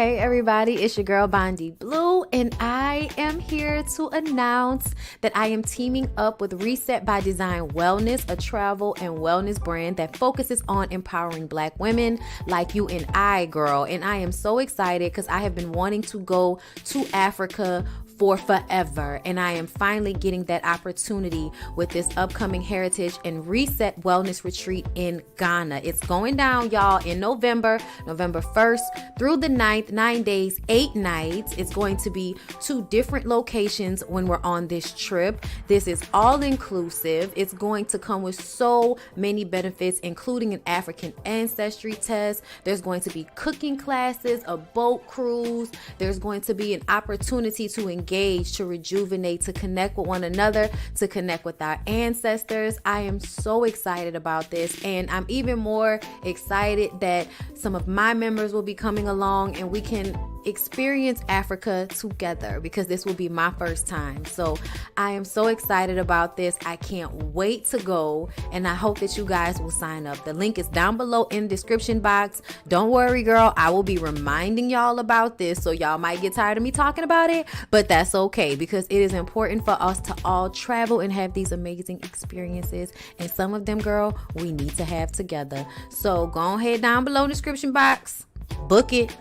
Hey everybody, it's your girl BondyBlue, and I am here to announce that I am teaming up with Reset by Design Wellness, a travel and wellness brand that focuses on empowering Black women like you and I, girl. And I am so excited because I have been wanting to go to Africa for forever, and I am finally getting that opportunity with this upcoming Heritage and Reset Wellness Retreat in Ghana. It's going down, y'all, in November 1st through the 9th, 9 days, 8 nights. It's going to be 2 different locations when we're on this trip. This is all inclusive. It's going to come with so many benefits, including an African ancestry test. There's going to be cooking classes, a boat cruise. There's going to be an opportunity to engage, to rejuvenate, to connect with one another, to connect with our ancestors. I am so excited about this, and I'm even more excited that some of my members will be coming along and we can experience Africa together, because this will be my first time. So I am so excited about this. I can't wait to go, and I hope that you guys will sign up. The link is down below in the description box. Don't worry, girl, I will be reminding y'all about this, so y'all might get tired of me talking about it, but that's okay, because it is important for us to all travel and have these amazing experiences, and some of them, girl, we need to have together. So go ahead down below in the description box, book it.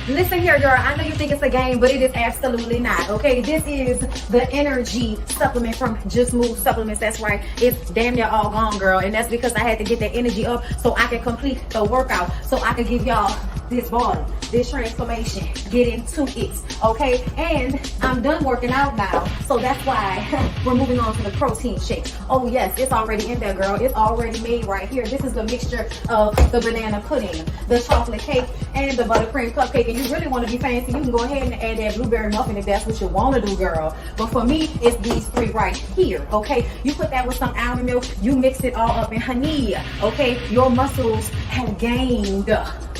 Listen here, girl, I know you think it's a game, but it is absolutely not, okay? This is the energy supplement from Just Move Supplements. That's right, it's damn near all gone, girl, and that's because I had to get that energy up so I can complete the workout, so I can give y'all this body, this transformation, get into it, okay? And I'm done working out now, so that's why we're moving on to the protein shake. Oh yes, it's already in there, girl. It's already made right here. This is the mixture of the banana pudding, the chocolate cake, and the buttercream cupcake. And you really want to be fancy, you can go ahead and add that blueberry muffin if that's what you want to do, girl. But for me, it's these 3 right here, okay? You put that with some almond milk, you mix it all up in honey, okay? Your muscles have gained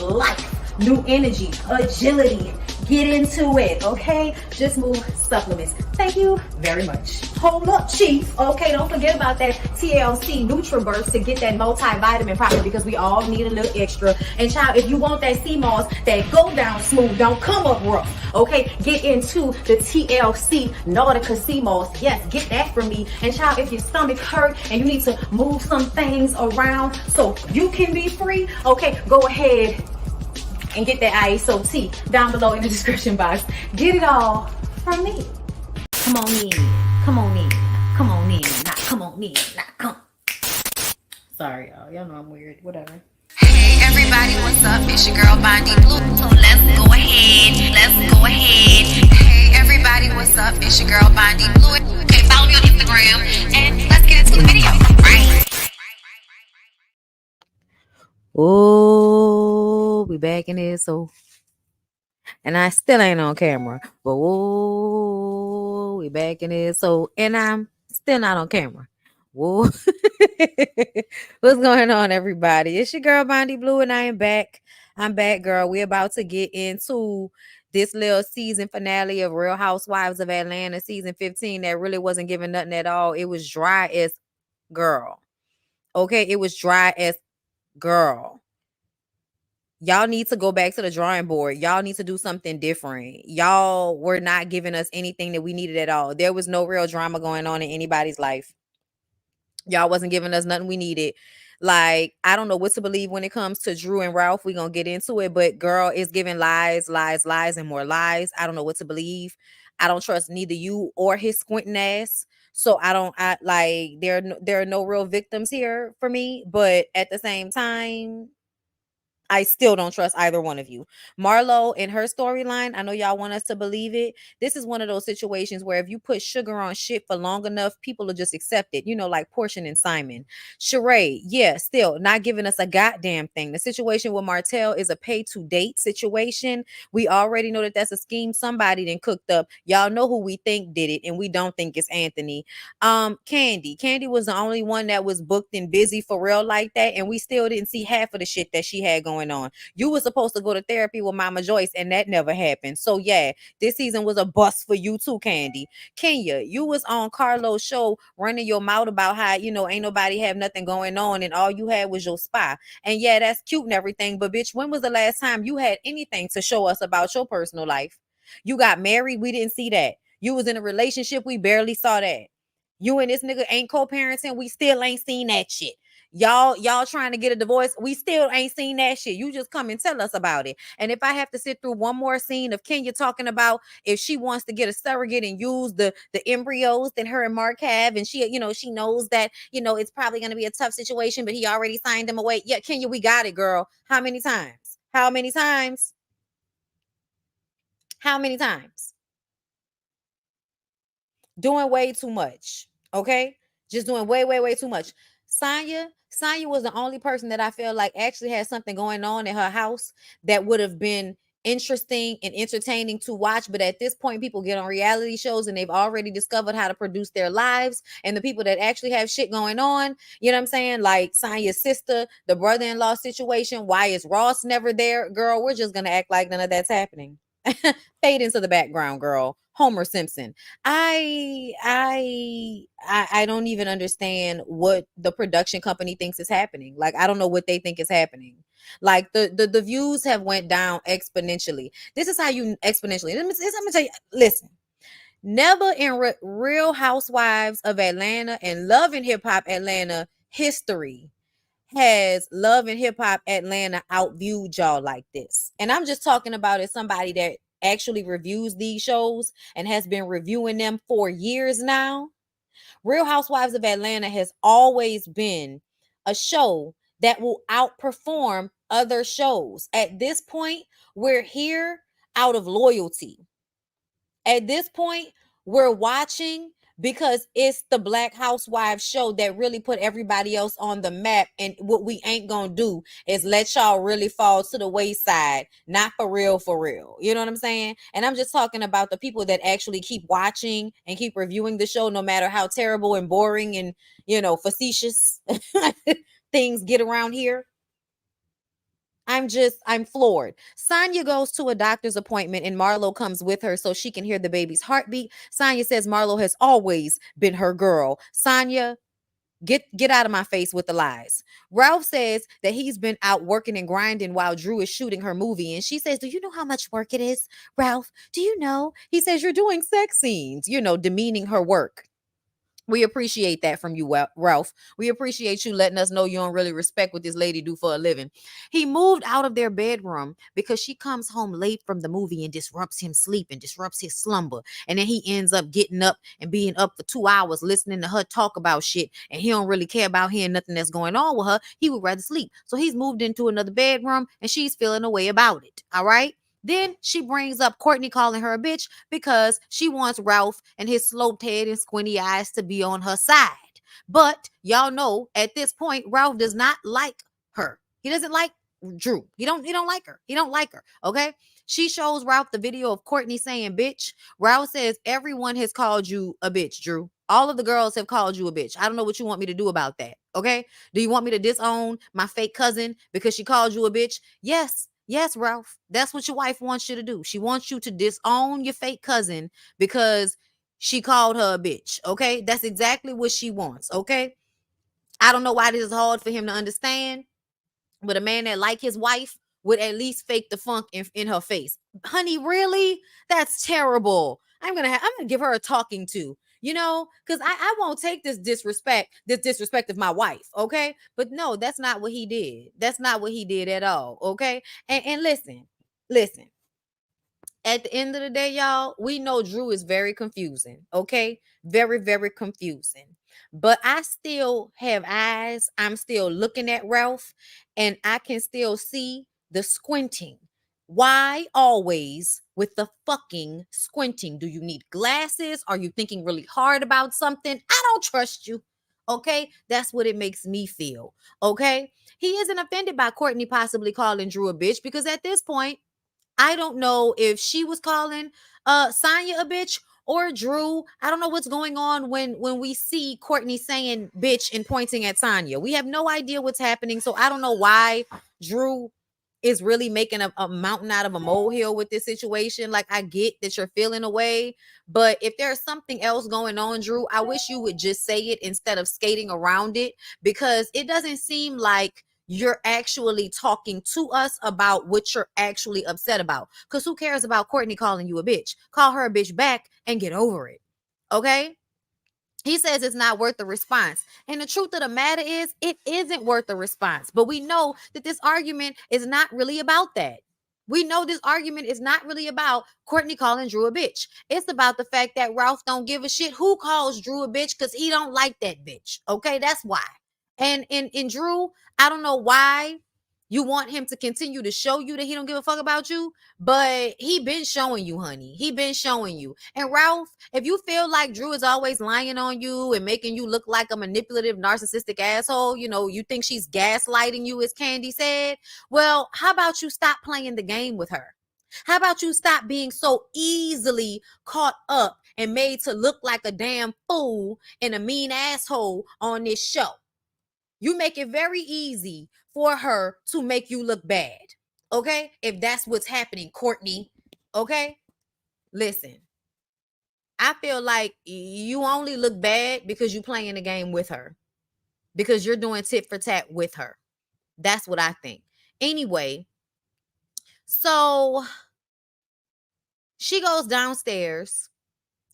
life, new energy, agility. Get into it, okay? Just Move Supplements. Thank you very much. Hold up, Chief. Okay, don't forget about that TLC NutriBurst to get that multivitamin product, because we all need a little extra. And child, if you want that sea moss that go down smooth, don't come up rough, okay? Get into the TLC Nautica sea moss. Yes, get that from me. And child, if your stomach hurt and you need to move some things around so you can be free, okay, go ahead and get that ISOT down below in the description box. Get it all from me. Come on in, come on in, come on in, not come on in, not come. Sorry, y'all know I'm weird, whatever. Hey everybody, what's up? It's your girl BondyBlue. So let's go ahead. Hey everybody, what's up? It's your girl BondyBlue. Okay, follow me on Instagram and let's get into the video, right? Oh, we back in here, so, and I still ain't on camera, but whoa, we back in here, so, and I'm still not on camera. Whoa. What's going on, everybody? It's your girl BondyBlue, and I am back. I'm back, girl. We're about to get into this little season finale of Real Housewives of Atlanta season 15 that really wasn't giving nothing at all. It was dry as girl. Okay, it was dry as girl. Y'all need to go back to the drawing board. Y'all need to do something different. Y'all were not giving us anything that we needed at all. There was no real drama going on in anybody's life. Y'all wasn't giving us nothing we needed. Like, I don't know what to believe when it comes to Drew and Ralph. We're going to get into it, but girl, it's giving lies, and more lies. I don't know what to believe. I don't trust neither you or his squinting ass. So there are no real victims here for me, but at the same time, I still don't trust either one of you. Marlo and her storyline, I know y'all want us to believe it. This is one of those situations where if you put sugar on shit for long enough, people will just accept it. You know, like Portia and Simon. Sheree, yeah, still not giving us a goddamn thing. The situation with Martel is a pay to date situation. We already know that that's a scheme somebody then cooked up. Y'all know who we think did it, and we don't think it's Anthony. Candy was the only one that was booked and busy for real like that, and we still didn't see half of the shit that she had going going on. You were supposed to go to therapy with Mama Joyce, and that never happened. So yeah, this season was a bust for you too, Candy. Kenya, you was on Carlo's show running your mouth about how, ain't nobody have nothing going on and all you had was your spa. And yeah, that's cute and everything, but bitch, when was the last time you had anything to show us about your personal life? You got married, we didn't see that. You was in a relationship, we barely saw that. You and this nigga ain't co-parenting, we still ain't seen that shit. Y'all trying to get a divorce, we still ain't seen that shit. You just come and tell us about it. And if I have to sit through one more scene of Kenya talking about if she wants to get a surrogate and use the embryos that her and Mark have, and she knows that it's probably going to be a tough situation, but he already signed them away. Yeah, Kenya, we got it, girl. How many times? How many times? How many times? Doing way too much. Okay, just doing way too much. Sonya was the only person that I feel like actually had something going on in her house that would have been interesting and entertaining to watch. But at this point, people get on reality shows and they've already discovered how to produce their lives. And the people that actually have shit going on, you know what I'm saying? Like Sonya's sister, the brother-in-law situation. Why is Ross never there? Girl, we're just gonna act like none of that's happening. Fade into the background, girl. Homer Simpson. I don't even understand what the production company thinks is happening. Like, I don't know what they think is happening. Like the views have went down exponentially. This is how you exponentially. Let me tell you. Listen, never in Real Housewives of Atlanta and Love and Hip Hop Atlanta history has Love and Hip Hop Atlanta outviewed y'all like this. And I'm just talking about as somebody that actually reviews these shows and has been reviewing them for years now. Real Housewives of Atlanta has always been a show that will outperform other shows. At this point, we're here out of loyalty. At this point, we're watching because it's the Black Housewives show that really put everybody else on the map. And what we ain't gonna do is let y'all really fall to the wayside. Not for real, for real. You know what I'm saying? And I'm just talking about the people that actually keep watching and keep reviewing the show, no matter how terrible and boring and, facetious things get around here. I'm floored. Sonya goes to a doctor's appointment and Marlo comes with her so she can hear the baby's heartbeat. Sonya says Marlo has always been her girl. Sonya, get out of my face with the lies. Ralph says that he's been out working and grinding while Drew is shooting her movie. And she says, do you know how much work it is, Ralph? Do you know? He says, you're doing sex scenes, demeaning her work. We appreciate that from you, Ralph. We appreciate you letting us know you don't really respect what this lady do for a living. He moved out of their bedroom because she comes home late from the movie and disrupts him sleep and disrupts his slumber. And then he ends up getting up and being up for 2 hours listening to her talk about shit. And he don't really care about hearing nothing that's going on with her. He would rather sleep. So he's moved into another bedroom and she's feeling a way about it. All right. Then she brings up Courtney calling her a bitch because she wants Ralph and his sloped head and squinty eyes to be on her side. But y'all know at this point, Ralph does not like her. He doesn't like Drew. He don't like her. He don't like her. Okay. She shows Ralph the video of Courtney saying bitch. Ralph says everyone has called you a bitch, Drew. All of the girls have called you a bitch. I don't know what you want me to do about that. Okay. Do you want me to disown my fake cousin because she called you a bitch? Yes. Yes, Ralph. That's what your wife wants you to do. She wants you to disown your fake cousin because she called her a bitch. Okay. That's exactly what she wants. Okay. I don't know why this is hard for him to understand, but a man that like his wife would at least fake the funk in her face. Honey, really? That's terrible. I'm gonna give her a talking to, because I won't take this disrespect of my wife. Okay. But no, that's not what he did. That's not what he did at all. Okay. And listen. At the end of the day, y'all, we know Drew is very confusing. Okay. Very, very confusing. But I still have eyes. I'm still looking at Ralph and I can still see the squinting. Why always with the fucking squinting? Do you need glasses? Are you thinking really hard about something? I don't trust you. Okay. That's what it makes me feel. Okay. He isn't offended by Courtney possibly calling Drew a bitch because at this point, I don't know if she was calling Sonya a bitch or Drew. I don't know what's going on when we see Courtney saying bitch and pointing at Sonya. We have no idea what's happening. So I don't know why Drew is really making a mountain out of a molehill with this situation. Like, I get that you're feeling away, but if there's something else going on, Drew, I wish you would just say it instead of skating around it, because it doesn't seem like you're actually talking to us about what you're actually upset about. Because who cares about Courtney calling you a bitch? Call her a bitch back and get over it. Okay? He says it's not worth the response. And the truth of the matter is, it isn't worth the response. But we know that this argument is not really about that. We know this argument is not really about Courtney calling Drew a bitch. It's about the fact that Ralph don't give a shit who calls Drew a bitch, because he don't like that bitch. Okay, that's why. And in Drew, I don't know why you want him to continue to show you that he don't give a fuck about you, but he been showing you, honey. He been showing you. And Ralph, if you feel like Drew is always lying on you and making you look like a manipulative, narcissistic asshole, you think she's gaslighting you, as Candy said, well, how about you stop playing the game with her? How about you stop being so easily caught up and made to look like a damn fool and a mean asshole on this show? You make it very easy for her to make you look bad. Okay? If that's what's happening, Courtney. Okay? Listen, I feel like you only look bad because you playing the game with her. Because you're doing tit for tat with her. That's what I think. Anyway, so she goes downstairs.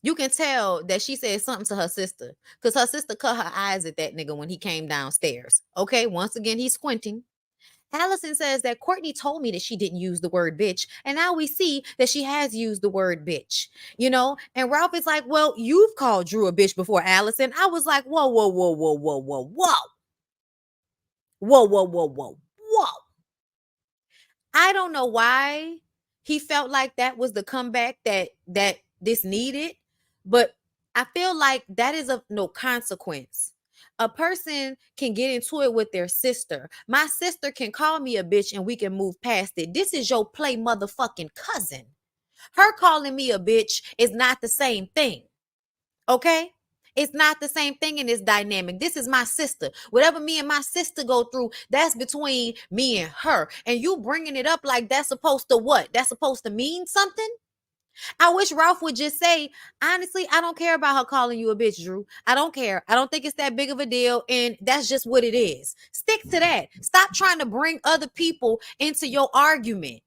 You can tell that she said something to her sister, because her sister cut her eyes at that nigga when he came downstairs. Okay, once again, he's squinting. Allison says that Courtney told me that she didn't use the word bitch, and now we see that she has used the word bitch, And Ralph is like, well, you've called Drew a bitch before, Allison. I was like, whoa, whoa, whoa, whoa, whoa, whoa, whoa. Whoa, whoa, whoa, whoa, whoa. I don't know why he felt like that was the comeback that this needed, but I feel like that is of no consequence. A person can get into it with their sister. My sister can call me a bitch and we can move past it. This is your play motherfucking cousin. Her calling me a bitch is not the same thing. Okay? It's not the same thing in this dynamic. This is my sister. Whatever me and my sister go through, that's between me and her. And you bringing it up like that's supposed to what? That's supposed to mean something? I wish Ralph would just say, honestly, I don't care about her calling you a bitch, Drew. I don't care. I don't think it's that big of a deal. And that's just what it is. Stick to that. Stop trying to bring other people into your argument.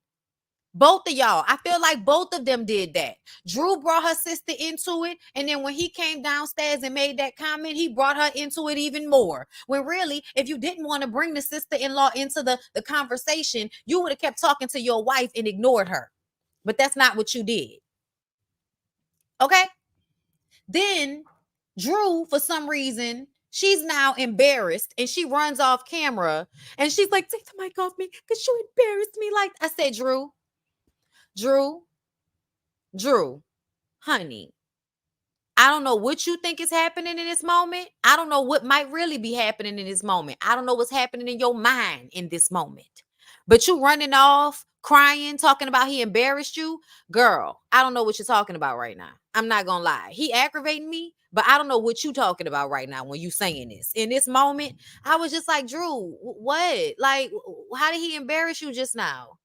Both of y'all. I feel like both of them did that. Drew brought her sister into it. And then when he came downstairs and made that comment, he brought her into it even more. When really, if you didn't want to bring the sister-in-law into the conversation, you would have kept talking to your wife and ignored her. But that's not what you did. Okay? Then Drew, for some reason, she's now embarrassed and she runs off camera and she's like, take the mic off me because you embarrassed me. Like I said, Drew, honey, I don't know what you think is happening in this moment. I don't know what might really be happening in this moment. I don't know what's happening in your mind in this moment. But you running off, crying, talking about he embarrassed you. Girl, I don't know what you're talking about right now. I'm not going to lie. He aggravating me, but I don't know what you talking about right now when you saying this. In this moment, I was just like, Drew, what? Like, how did he embarrass you just now?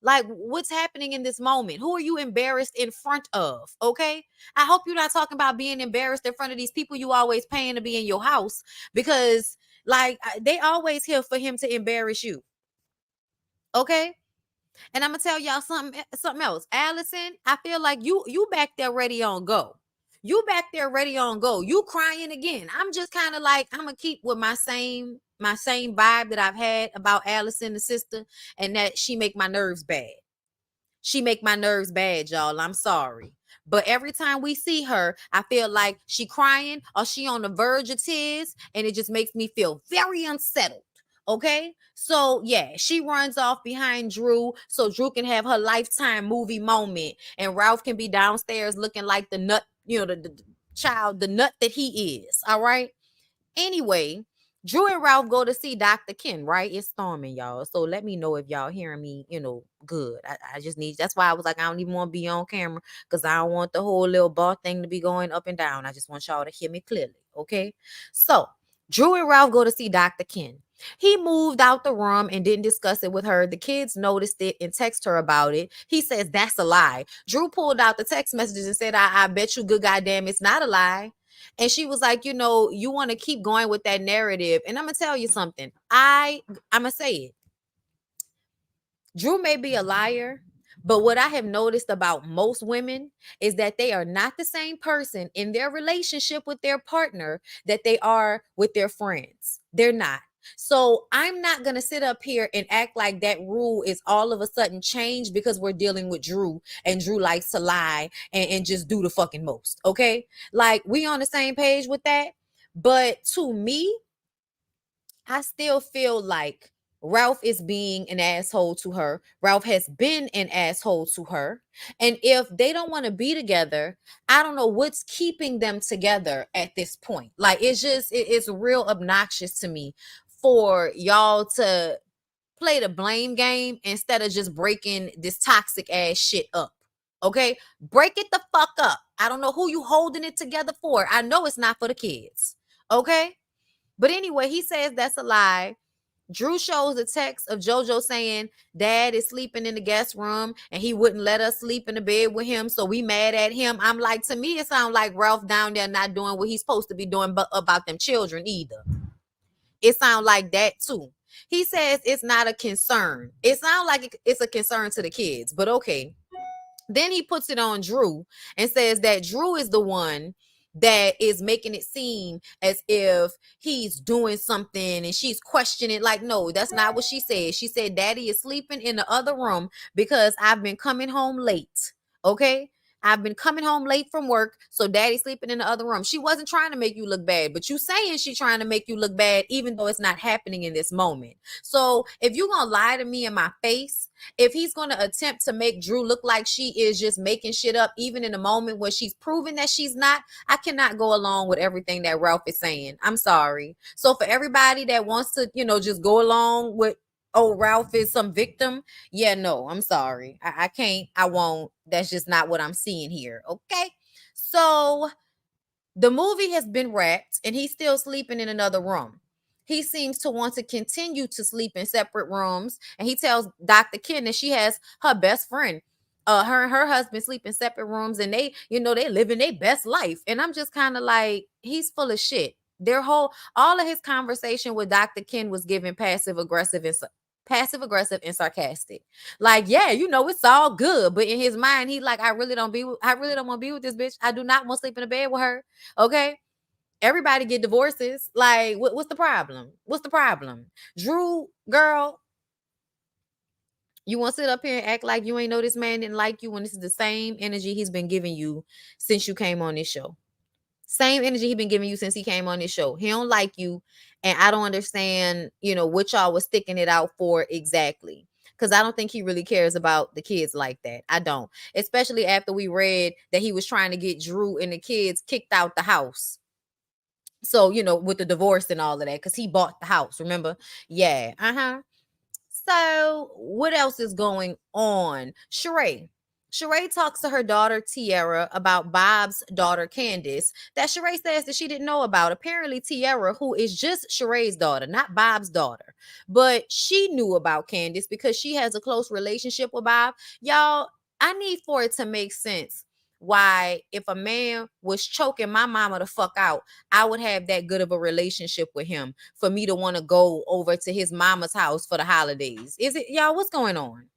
Like, what's happening in this moment? Who are you embarrassed in front of? Okay. I hope you're not talking about being embarrassed in front of these people you always paying to be in your house, because like they always here for him to embarrass you. Okay. And I'm gonna tell y'all something else. Allison, I feel like you back there ready on go. You back there ready on go. You crying again. I'm just kind of like, I'm gonna keep with my same vibe that I've had about Allison, the sister, and that she make my nerves bad. She make my nerves bad, y'all. I'm sorry. But every time we see her, I feel like she crying or she on the verge of tears, and it just makes me feel very unsettled. Okay, so yeah, she runs off behind Drew so Drew can have her lifetime movie moment, and Ralph can be downstairs looking like the nut, the child, the nut that he is. All right. Anyway, Drew and Ralph go to see Dr. Ken, right? It's storming, y'all. So let me know if y'all hearing me, good. I just need, that's why I was like, I don't even want to be on camera, because I don't want the whole little bar thing to be going up and down. I just want y'all to hear me clearly, okay? So Drew and Ralph go to see Dr. Ken. He moved out the room and didn't discuss it with her. The kids noticed it and texted her about it. He says that's a lie. Drew pulled out the text messages and said, I bet you good goddamn it's not a lie. And she was like, you know, you want to keep going with that narrative. And I'm going to tell you something. I'm going to say it. Drew may be a liar, but what I have noticed about most women is that they are not the same person in their relationship with their partner that they are with their friends. They're not. So I'm not going to sit up here and act like that rule is all of a sudden changed because we're dealing with Drew and Drew likes to lie and just do the fucking most. Okay. Like we on the same page with that. But to me, I still feel like Ralph is being an asshole to her. Ralph has been an asshole to her. And if they don't want to be together, I don't know what's keeping them together at this point. Like it's real obnoxious to me for y'all to play the blame game instead of just breaking this toxic ass shit up. Okay? Break it the fuck up. I don't know who you holding it together for. I know it's not for the kids. Okay? But anyway, he says that's a lie. Drew shows a text of JoJo saying dad is sleeping in the guest room and he wouldn't let us sleep in the bed with him. So we mad at him. I'm like, to me, it sounds like Ralph down there not doing what he's supposed to be doing about them children either. It sounds like that too. He says it's not a concern. It sounds like it's a concern to the kids, but okay. Then he puts it on Drew and says that Drew is the one that is making it seem as if he's doing something and she's questioning. Like, no, that's not what she said. She said, Daddy is sleeping in the other room because I've been coming home late. Okay. I've been coming home late from work, so Daddy's sleeping in the other room. She wasn't trying to make you look bad, but you saying she's trying to make you look bad, even though it's not happening in this moment. So if you're going to lie to me in my face, if he's going to attempt to make Drew look like she is just making shit up, even in a moment where she's proven that she's not, I cannot go along with everything that Ralph is saying. I'm sorry. So for everybody that wants to, just go along with, oh, Ralph is some victim. Yeah, no, I'm sorry. I can't, I won't. That's just not what I'm seeing here. Okay. So the movie has been wrapped and he's still sleeping in another room. He seems to want to continue to sleep in separate rooms. And he tells Dr. Ken that she has her best friend. Her and her husband sleep in separate rooms and they living their best life. And I'm just kind of like, he's full of shit. All of his conversation with Dr. Ken was given passive aggressive and sarcastic. Like, yeah, it's all good. But in his mind, he like, I really don't want to be with this bitch. I do not want to sleep in a bed with her. Okay. Everybody get divorces. Like, what's the problem? What's the problem? Drew, girl, you want to sit up here and act like you ain't know this man didn't like you when this is the same energy he's been giving you since you came on this show. Same energy he been giving you since he came on this show. He don't like you. And I don't understand, what y'all was sticking it out for exactly. Because I don't think he really cares about the kids like that. I don't. Especially after we read that he was trying to get Drew and the kids kicked out the house. So, with the divorce and all of that, because he bought the house, remember? Yeah. So, what else is going on? Sheree talks to her daughter, Tiara, about Bob's daughter, Candace, that Sheree says that she didn't know about. Apparently, Tiara, who is just Sheree's daughter, not Bob's daughter, but she knew about Candace because she has a close relationship with Bob. Y'all, I need for it to make sense why if a man was choking my mama the fuck out, I would have that good of a relationship with him for me to want to go over to his mama's house for the holidays. Is it, y'all, what's going on?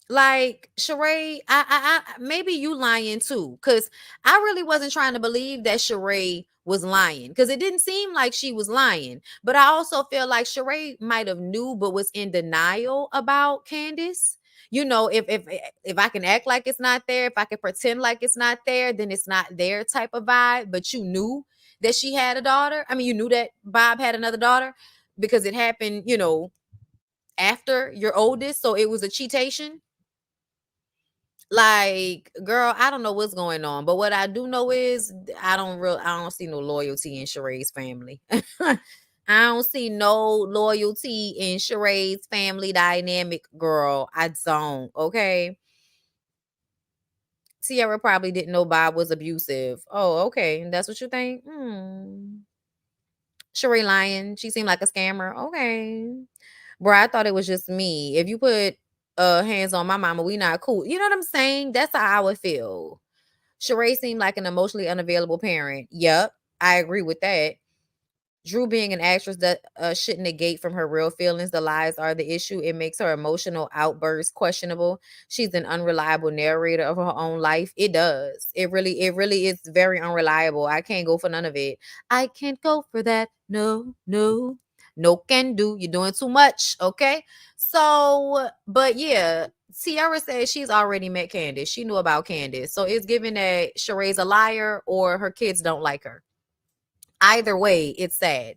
Like, Sheree, I maybe you lying too, because I really wasn't trying to believe that Sheree was lying, because it didn't seem like she was lying. But I also feel like Sheree might have knew but was in denial about Candace. If I can act like it's not there, if I can pretend like it's not there, then it's not there type of vibe. But you knew that she had a daughter. I mean, you knew that Bob had another daughter because it happened, after your oldest. So it was a cheatation. Like, girl, I don't know what's going on, but what I do know is I don't see no loyalty in Sheree's family. I don't see no loyalty in Sheree's family dynamic, girl. I don't. Okay. Tiara probably didn't know Bob was abusive. Oh, okay. That's what you think? Sheree lying. She seemed like a scammer. Okay. Bro, I thought it was just me. If you put hands on my mama, we not cool. You know what I'm saying? That's how I would feel. Sheree seemed like an emotionally unavailable parent. Yep, I agree with that. Drew being an actress that shouldn't negate from her real feelings. The lies are the issue. It makes her emotional outbursts questionable. She's an unreliable narrator of her own life. It does. It really is very unreliable. I can't go for none of it. I can't go for that. No, no, no can do. You're doing too much. Okay. So, but yeah, Ciara says she's already met Candace. She knew about Candace. So it's given that Sheree's a liar or her kids don't like her. Either way, it's sad.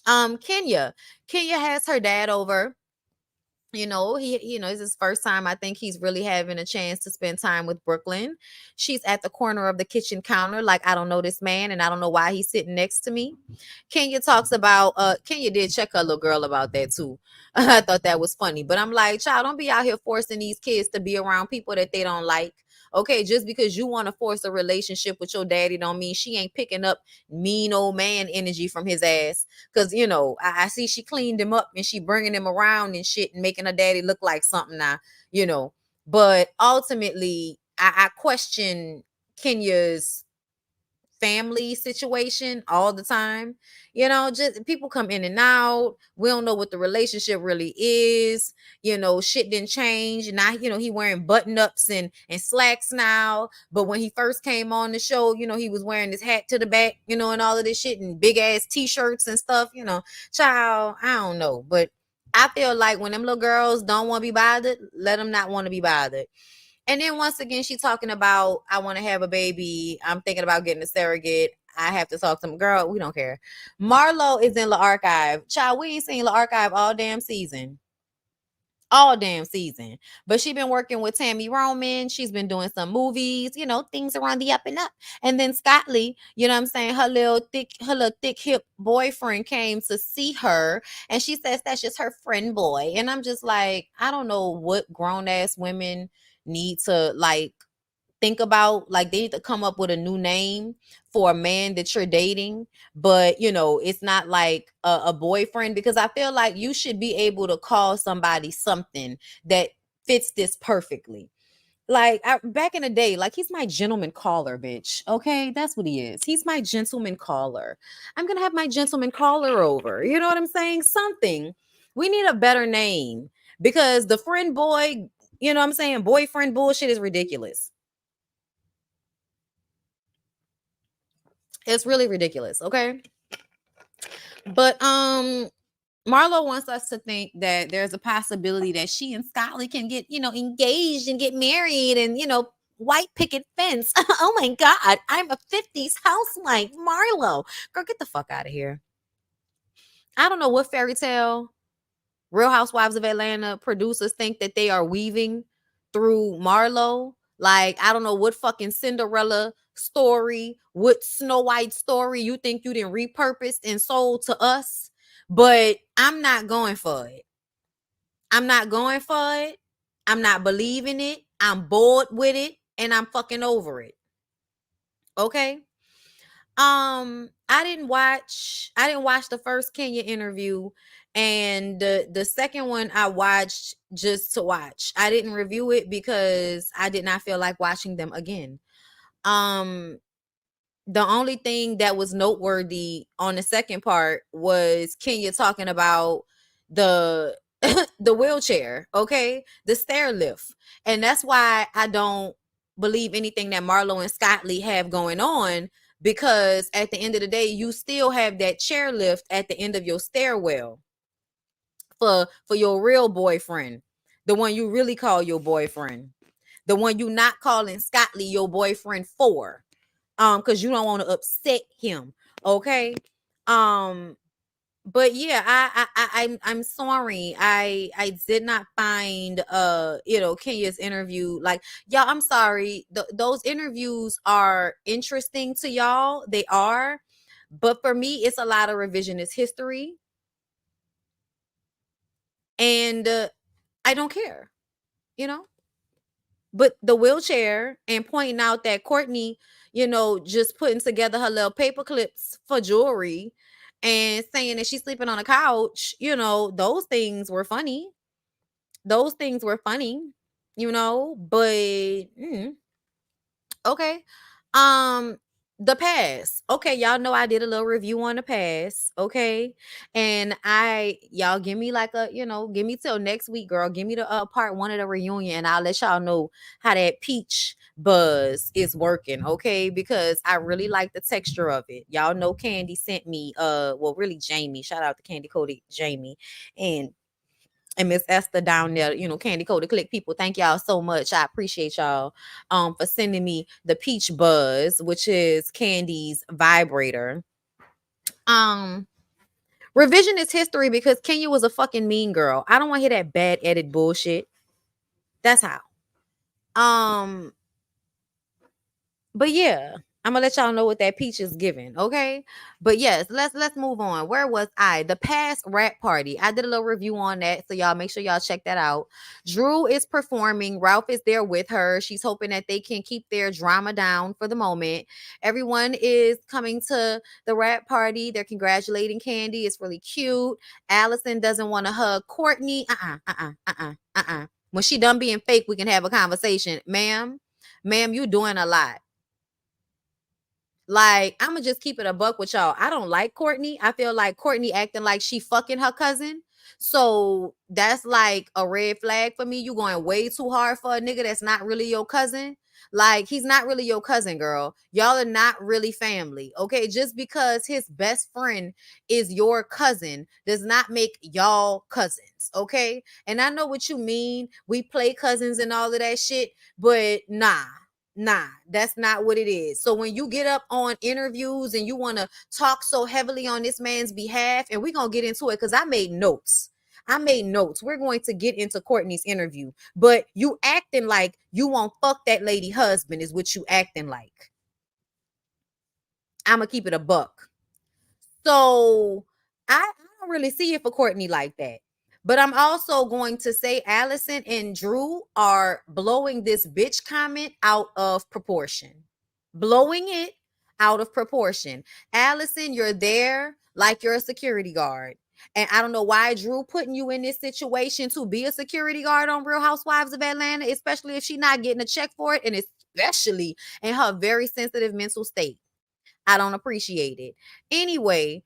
Kenya has her dad over. It's his first time. I think he's really having a chance to spend time with Brooklyn. She's at the corner of the kitchen counter, like, I don't know this man, and I don't know why he's sitting next to me. Kenya talks about Kenya did check her little girl about that too. I thought that was funny. But I'm like, child, don't be out here forcing these kids to be around people that they don't like. Okay, just because you want to force a relationship with your daddy don't mean she ain't picking up mean old man energy from his ass. Because, I see she cleaned him up and she bringing him around and shit and making her daddy look like something now, you know. But ultimately, I question Kenya's family situation all the time. Just people come in and out. We don't know what the relationship really is. Shit didn't change. Now, he wearing button-ups and slacks now. But when he first came on the show, he was wearing his hat to the back, and all of this shit and big ass t-shirts and stuff, child, I don't know. But I feel like when them little girls don't want to be bothered, let them not want to be bothered. And then once again, she's talking about, I want to have a baby. I'm thinking about getting a surrogate. I have to talk to them. Girl, we don't care. Marlo is in the archive. Child, we ain't seen the archive all damn season. All damn season. But she been working with Tammy Roman. She's been doing some movies, things around the up and up. And then Scott Lee, you know what I'm saying? Her little thick hip boyfriend came to see her. And she says that's just her friend boy. And I'm just like, I don't know what grown ass women need to think about. Like, they need to come up with a new name for a man that you're dating, but it's not like a boyfriend, because I feel like you should be able to call somebody something that fits this perfectly. Like, back in the day, like, he's my gentleman caller, bitch. Okay, that's what he is. He's my gentleman caller. I'm gonna have my gentleman caller over. You know what I'm saying? Something. We need a better name, because the friend boy, you know what I'm saying, boyfriend bullshit is ridiculous. It's really ridiculous. Okay. But Marlo wants us to think that there's a possibility that she and Scotty can get, engaged and get married and, white picket fence. Oh my God, I'm a 50s housewife, Marlo. Girl, get the fuck out of here. I don't know what fairy tale Real Housewives of Atlanta producers think that they are weaving through Marlo. Like, I don't know what fucking Cinderella story, what Snow White story you think you didn't repurpose and sold to us. But I'm not going for it. I'm not going for it. I'm not believing it. I'm bored with it. And I'm fucking over it. Okay? I didn't watch the first Kenya interview, and the second one I watched just to watch. I didn't review it because I did not feel like watching them again. The only thing that was noteworthy on the second part was Kenya talking about the the wheelchair, okay? The stair lift. And that's why I don't believe anything that Marlo and Scott Lee have going on, because at the end of the day, you still have that chair lift at the end of your stairwell for your real boyfriend, the one you really call your boyfriend, the one you not calling Scott Lee your boyfriend for, because you don't want to upset him, okay? But yeah, I'm sorry. I did not find Kenya's interview, like, y'all, I'm sorry. Those interviews are interesting to y'all. They are. But for me, it's a lot of revisionist history. And I don't care, you know? But the wheelchair and pointing out that Courtney, just putting together her little paper clips for jewelry and saying that she's sleeping on a couch, you know, those things were funny. Those things were funny, you know, but okay. Um, the pass. Okay, y'all know I did a little review on the pass. Okay. And y'all give me like a, you know, give me till next week, girl. Give me the part one of the reunion and I'll let y'all know how that peach buzz is working. Okay. Because I really like the texture of it. Y'all know Candy sent me well, really Jamie. Shout out to Candy Cody Jamie. And Miss Esther down there, you know, Candy Coated Click people. Thank y'all so much. I appreciate y'all for sending me the Peach Buzz, which is Candy's vibrator. Revisionist history because Kenya was a fucking mean girl. I don't want to hear that bad edit bullshit. That's how. But yeah, I'm gonna let y'all know what that peach is giving, okay? But yes, let's move on. Where was I? The past rap party. I did a little review on that, so y'all make sure y'all check that out. Drew is performing. Ralph is there with her. She's hoping that they can keep their drama down for the moment. Everyone is coming to the rap party. They're congratulating Candy. It's really cute. Allison doesn't want to hug Courtney. When she done being fake, we can have a conversation, ma'am. Ma'am, you doing a lot. Like, I'm gonna just keep it a buck with y'all. I don't like Courtney. I feel like Courtney acting like she fucking her cousin. So that's like a red flag for me. You going way too hard for a nigga that's not really your cousin. Like, he's not really your cousin, girl. Y'all are not really family. Okay. Just because his best friend is your cousin does not make y'all cousins. Okay. And I know what you mean. We play cousins and all of that shit, but nah, that's not what it is. So when you get up on interviews and you want to talk so heavily on this man's behalf, and we're going to get into it because I made notes. We're going to get into Courtney's interview, but you acting like you won't fuck that lady husband is what you acting like. I'm going to keep it a buck. So I don't really see it for Courtney like that. But I'm also going to say Allison and Drew are blowing this bitch comment out of proportion. Blowing it out of proportion. Allison, you're there like you're a security guard. And I don't know why Drew putting you in this situation to be a security guard on Real Housewives of Atlanta, especially if she's not getting a check for it, and especially in her very sensitive mental state. I don't appreciate it. Anyway,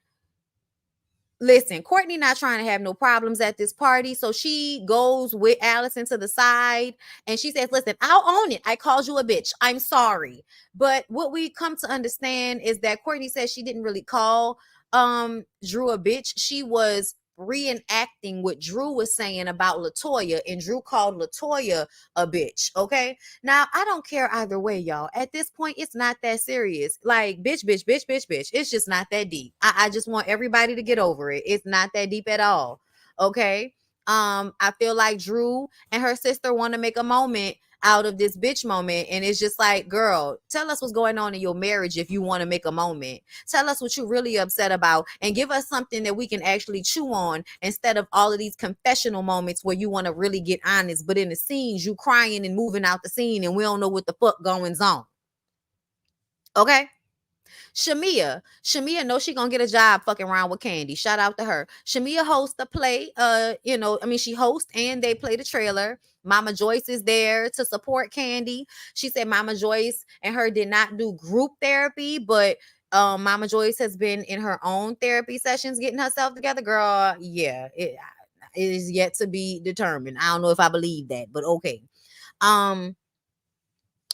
listen, Courtney not trying to have no problems at this party. So she goes with Allison to the side and she says, listen, I'll own it. I called you a bitch. I'm sorry. But what we come to understand is that Courtney says she didn't really call Drew a bitch. She was reenacting what Drew was saying about LaToya, and Drew called LaToya a bitch. Okay. Now I don't care either way, y'all. At this point, it's not that serious. Like, bitch. It's just not that deep. I just want everybody to get over it. It's not that deep at all. Okay. I feel like Drew and her sister want to make a moment out of this bitch moment, and it's just like, girl, tell us what's going on in your marriage if you want to make a moment. Tell us what you're really upset about and give us something that we can actually chew on instead of all of these confessional moments where you want to really get honest, but in the scenes you crying and moving out the scene and we don't know what the fuck going on. Okay. Shamia knows she gonna get a job fucking around with Candy. Shout out to her. Shamia hosts the play. She hosts and they play the trailer. Mama Joyce is there to support Candy. She said Mama Joyce and her did not do group therapy, but Mama Joyce has been in her own therapy sessions getting herself together. Girl, yeah, it is yet to be determined. I don't know if I believe that, but okay.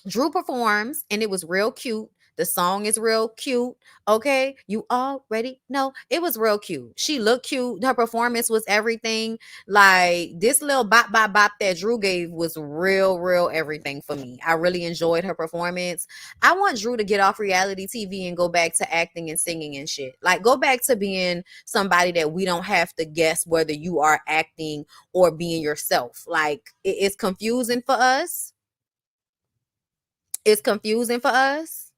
Drew performs and it was real cute. The song is real cute. Okay. You already know it was real cute. She looked cute. Her performance was everything. Like, this little bop, bop, bop that Drew gave was real everything for me. I really enjoyed her performance. I want Drew to get off reality TV and go back to acting and singing and shit. Like, go back to being somebody that we don't have to guess whether you are acting or being yourself. Like, it's confusing for us. It's confusing for us.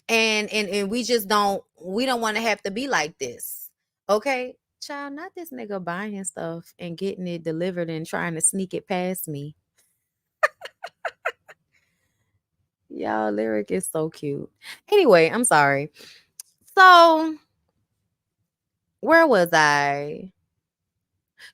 And we just don't want to have to be like this. Okay? Child, not this nigga buying stuff and getting it delivered and trying to sneak it past me. Y'all, lyric is so cute. Anyway, I'm sorry. So Where was I?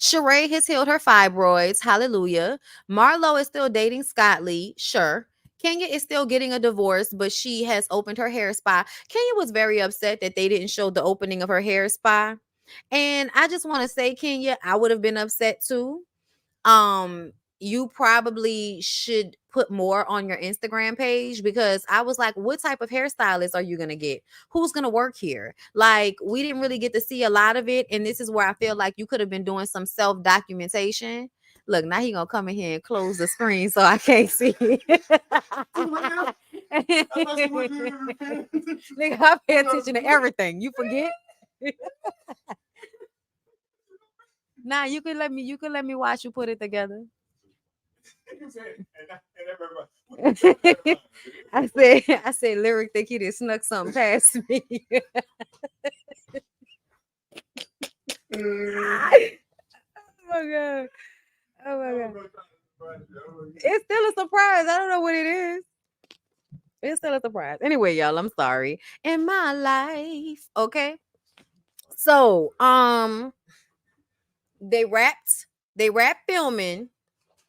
Sheree has healed her fibroids. Hallelujah. Marlo is still dating Scott Lee. Sure. Kenya is still getting a divorce, but she has opened her hair spa. Kenya was very upset that they didn't show the opening of her hair spa. And I just want to say, Kenya, I would have been upset too. um you probably should put more on your Instagram page, because I was like, what type of hairstylist are you going to get? Who's going to work here? Like, we didn't really get to see a lot of it, and this is where I feel like you could have been doing some self documentation. Look, now he going to come in here and close the screen so I can't see. Nigga, I pay attention to everything. You forget? Nah, you can let me watch you put it together. I said, Lyric think he did snuck something past me. Oh my god. Oh my god. It's still a surprise. I don't know what it is. It's still a surprise. Anyway, y'all, I'm sorry. In my life. Okay. So, they wrapped filming,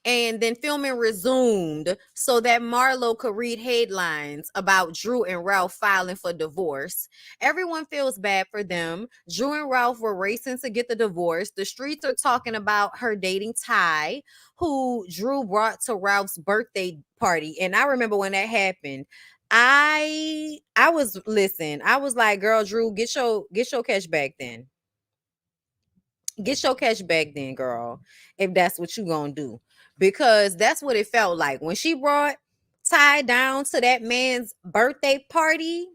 and then filming resumed so that Marlo could read headlines about Drew and Ralph filing for divorce. Everyone feels bad for them. Drew and Ralph were racing to get the divorce. The streets are talking about her dating Ty, who Drew brought to Ralph's birthday party. And I remember when that happened. I was I was like, girl, Drew, get your cash back then. Get your cash back then, girl, if that's what you gonna do. Because that's what it felt like. When she brought Ty down to that man's birthday party,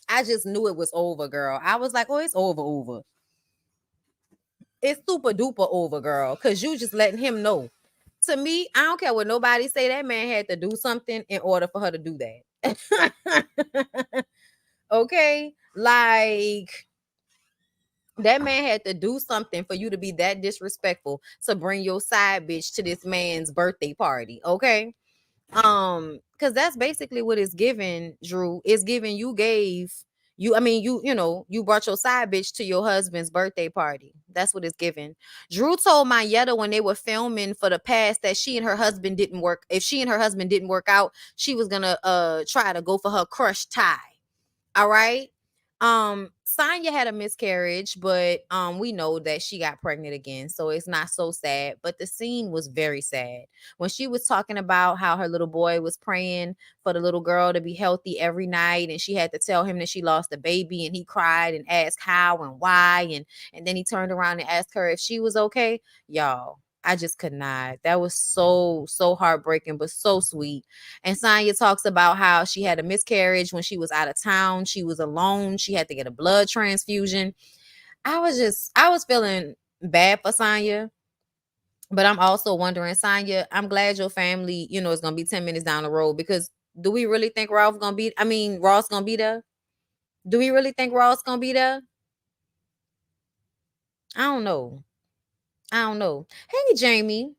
I just knew it was over, girl. I was like, oh, it's over. It's super duper over, girl. Cause you just letting him know. To me, I don't care what nobody say, that man had to do something in order for her to do that. Okay? Like, that man had to do something for you to be that disrespectful to bring your side bitch to this man's birthday party. Okay. Because that's basically what it's giving, Drew. It's giving you brought your side bitch to your husband's birthday party. That's what it's giving. Drew told Mayetta when they were filming for the past that she and her husband didn't work. If she and her husband didn't work out, she was gonna try to go for her crush Ty. All right. Sonya had a miscarriage, but we know that she got pregnant again, so it's not so sad. But the scene was very sad when she was talking about how her little boy was praying for the little girl to be healthy every night, and she had to tell him that she lost a baby, and he cried and asked how and why, and then he turned around and asked her if she was okay. Y'all, I just could not. That was so heartbreaking, but so sweet. And Sonya talks about how she had a miscarriage when she was out of town. She was alone. She had to get a blood transfusion. I was feeling bad for Sonya, but I'm also wondering, Sonya, I'm glad your family, is gonna be 10 minutes down the road, because do we really think Ross gonna be there? Do we really think Ross gonna be there? I don't know. Hey, Jamie.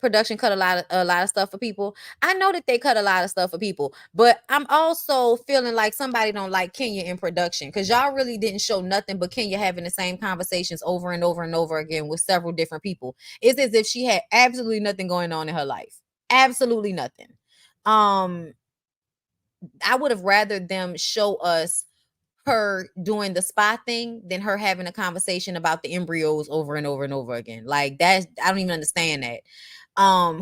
Production cut a lot of stuff for people. I know that they cut a lot of stuff for people, but I'm also feeling like somebody don't like Kenya in production, because y'all really didn't show nothing but Kenya having the same conversations over and over and over again with several different people. It's as if she had absolutely nothing going on in her life. Absolutely nothing. Um, I would have rather them show us her doing the spa thing than her having a conversation about the embryos over and over and over again. Like, that, I don't even understand that.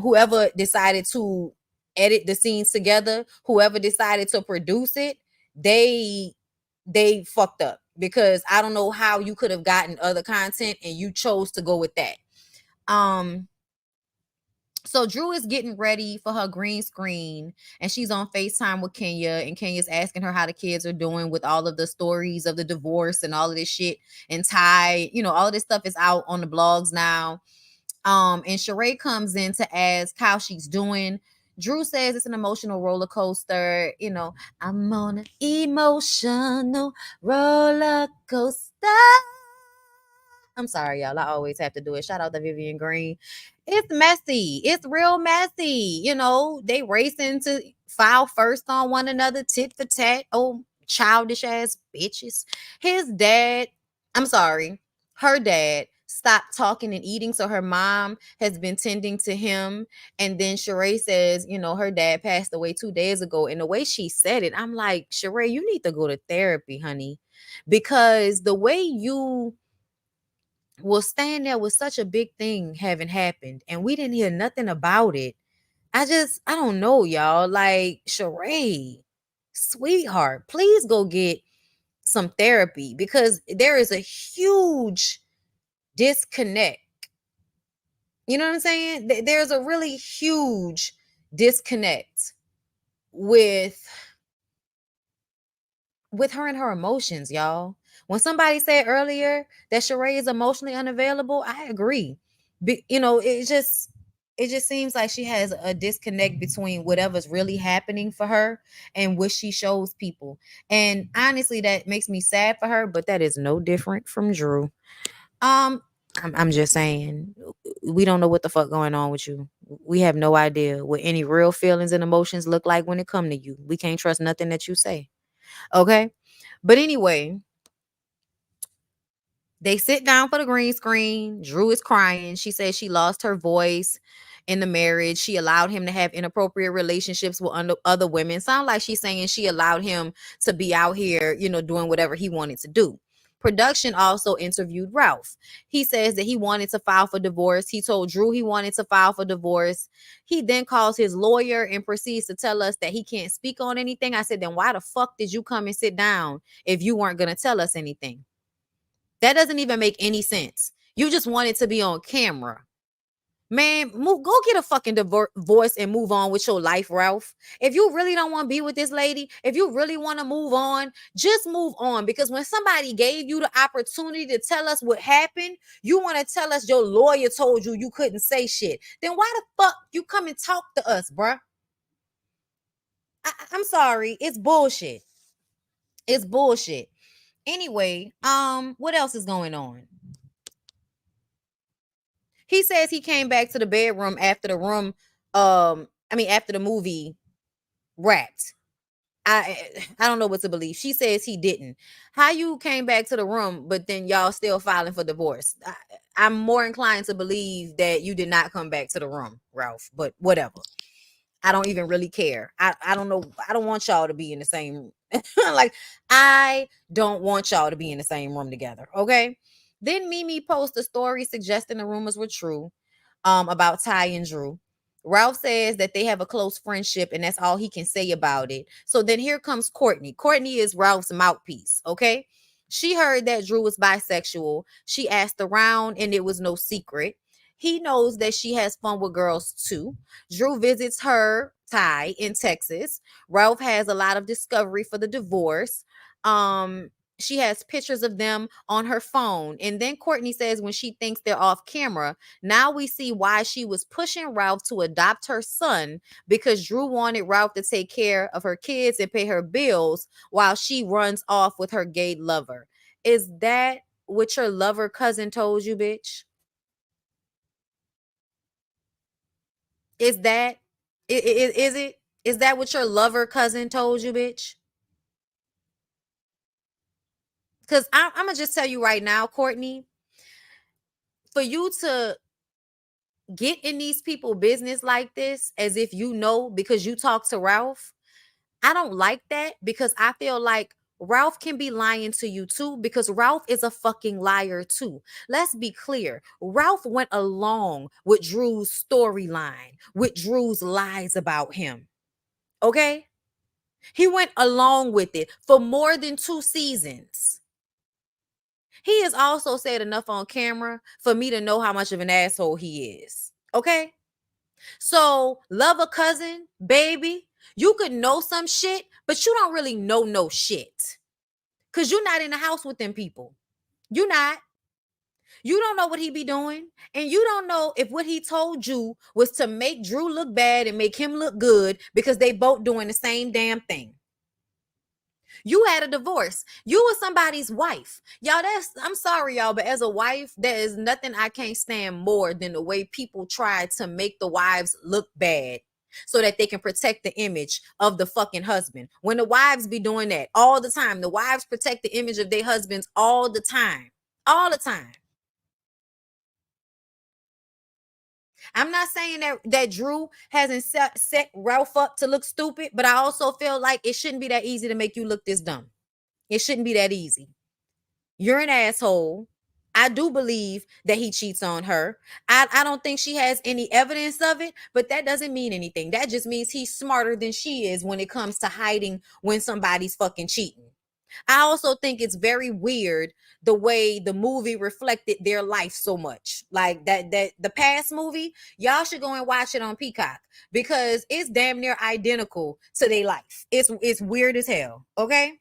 Whoever decided to edit the scenes together, whoever decided to produce it, they fucked up, because I don't know how you could have gotten other content and you chose to go with that. So Drew is getting ready for her green screen, and she's on FaceTime with Kenya, and Kenya's asking her how the kids are doing with all of the stories of the divorce and all of this shit. And Ty, all of this stuff is out on the blogs now. And Sheree comes in to ask how she's doing. Drew says it's an emotional roller coaster. I'm on an emotional roller coaster. I'm sorry, y'all. I always have to do it. Shout out to Vivian Green. It's messy. It's real messy. They racing to file first on one another, tit for tat. Oh, childish ass bitches. Her dad stopped talking and eating, so her mom has been tending to him. And then Sheree says, her dad passed away 2 days ago. And the way she said it, I'm like, Sheree, you need to go to therapy, honey, because the way you will stand there with such a big thing having happened and we didn't hear nothing about it. I don't know, y'all. Like, Sheree, sweetheart, please go get some therapy, because there is a huge disconnect. You know what I'm saying? There's a really huge disconnect with her and her emotions, y'all. When somebody said earlier that Sheree is emotionally unavailable, I agree. It just seems like she has a disconnect between whatever's really happening for her and what she shows people. And honestly, that makes me sad for her, but that is no different from Drew. I'm just saying, we don't know what the fuck going on with you. We have no idea what any real feelings and emotions look like when it come to you. We can't trust nothing that you say. Okay? But anyway, they sit down for the green screen. Drew is crying. She says she lost her voice in the marriage. She allowed him to have inappropriate relationships with other women. Sound like she's saying she allowed him to be out here, doing whatever he wanted to do. Production also interviewed Ralph. He says that he wanted to file for divorce. He told Drew he wanted to file for divorce. He then calls his lawyer and proceeds to tell us that he can't speak on anything. I said, then why the fuck did you come and sit down if you weren't going to tell us anything? That doesn't even make any sense. You just wanted to be on camera. Man, go get a fucking divorce and move on with your life, Ralph. If you really don't want to be with this lady, if you really want to move on, just move on. Because when somebody gave you the opportunity to tell us what happened, you want to tell us your lawyer told you you couldn't say shit. Then why the fuck you come and talk to us, bruh? I'm sorry. It's bullshit. It's bullshit. Anyway, what else is going on? He says he came back to the bedroom after the movie wrapped. I don't know what to believe. She says he didn't. How you came back to the room, but then y'all still filing for divorce? I'm more inclined to believe that you did not come back to the room, Ralph, but whatever. I don't even really care. I don't know. I don't want y'all to be in the same like, I don't want y'all to be in the same room together. Okay. Then Mimi posted a story suggesting the rumors were true about Ty and Drew. Ralph says that they have a close friendship and that's all he can say about it. So then here comes Courtney. Courtney is Ralph's mouthpiece. Okay. She heard that Drew was bisexual. She asked around and it was no secret. He knows that she has fun with girls too. Drew visits her, Ty, in Texas. Ralph has a lot of discovery for the divorce. She has pictures of them on her phone. And then Courtney says when she thinks they're off camera, now we see why she was pushing Ralph to adopt her son, because Drew wanted Ralph to take care of her kids and pay her bills while she runs off with her gay lover. Is that what your lover cousin told you, bitch? Is that is that what your lover cousin told you, bitch? Because I'm gonna just tell you right now, Courtney, for you to get in these people business like this, as if you know because you talk to Ralph, I don't like that, because I feel like Ralph can be lying to you too, because Ralph is a fucking liar too. Let's be clear. Ralph went along with Drew's storyline, with Drew's lies about him. Okay? He went along with it for more than 2 seasons. He has also said enough on camera for me to know how much of an asshole he is. Okay? So, love a cousin, baby, you could know some shit, but you don't really know no shit. Because you're not in the house with them people. You're not. You don't know what he be doing. And you don't know if what he told you was to make Drew look bad and make him look good, because they both doing the same damn thing. You had a divorce. You were somebody's wife. Y'all, I'm sorry, y'all, but as a wife, there is nothing I can't stand more than the way people try to make the wives look bad. so that they can protect the image of the fucking husband. When the wives be doing that all the time, the wives protect the image of their husbands all the time. All the time. I'm not saying that Drew hasn't set Ralph up to look stupid, but I also feel like it shouldn't be that easy to make you look this dumb. It shouldn't be that easy. You're an asshole. I do believe that he cheats on her. I don't think she has any evidence of it, but that doesn't mean anything. That just means he's smarter than she is when it comes to hiding when somebody's fucking cheating. I also think it's very weird the way the movie reflected their life so much. Like that the past movie, y'all should go and watch it on Peacock because it's damn near identical to their life. It's weird as hell, okay?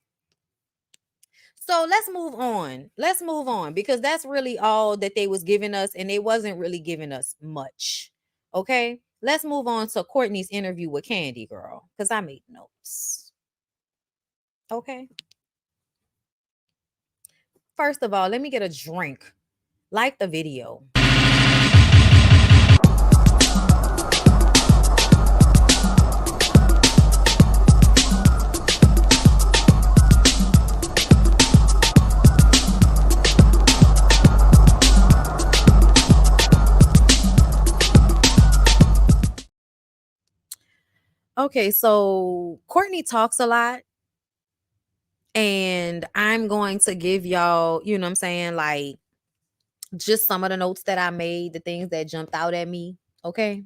So let's move on. Let's move on because that's really all that they was giving us and they wasn't really giving us much. Okay? Let's move on to Courtney's interview with Candy Girl because I made notes. Okay? First of all, let me get a drink. Like the video. Okay, so Courtney talks a lot. And I'm going to give y'all, you know what I'm saying, like just some of the notes that I made, the things that jumped out at me. Okay.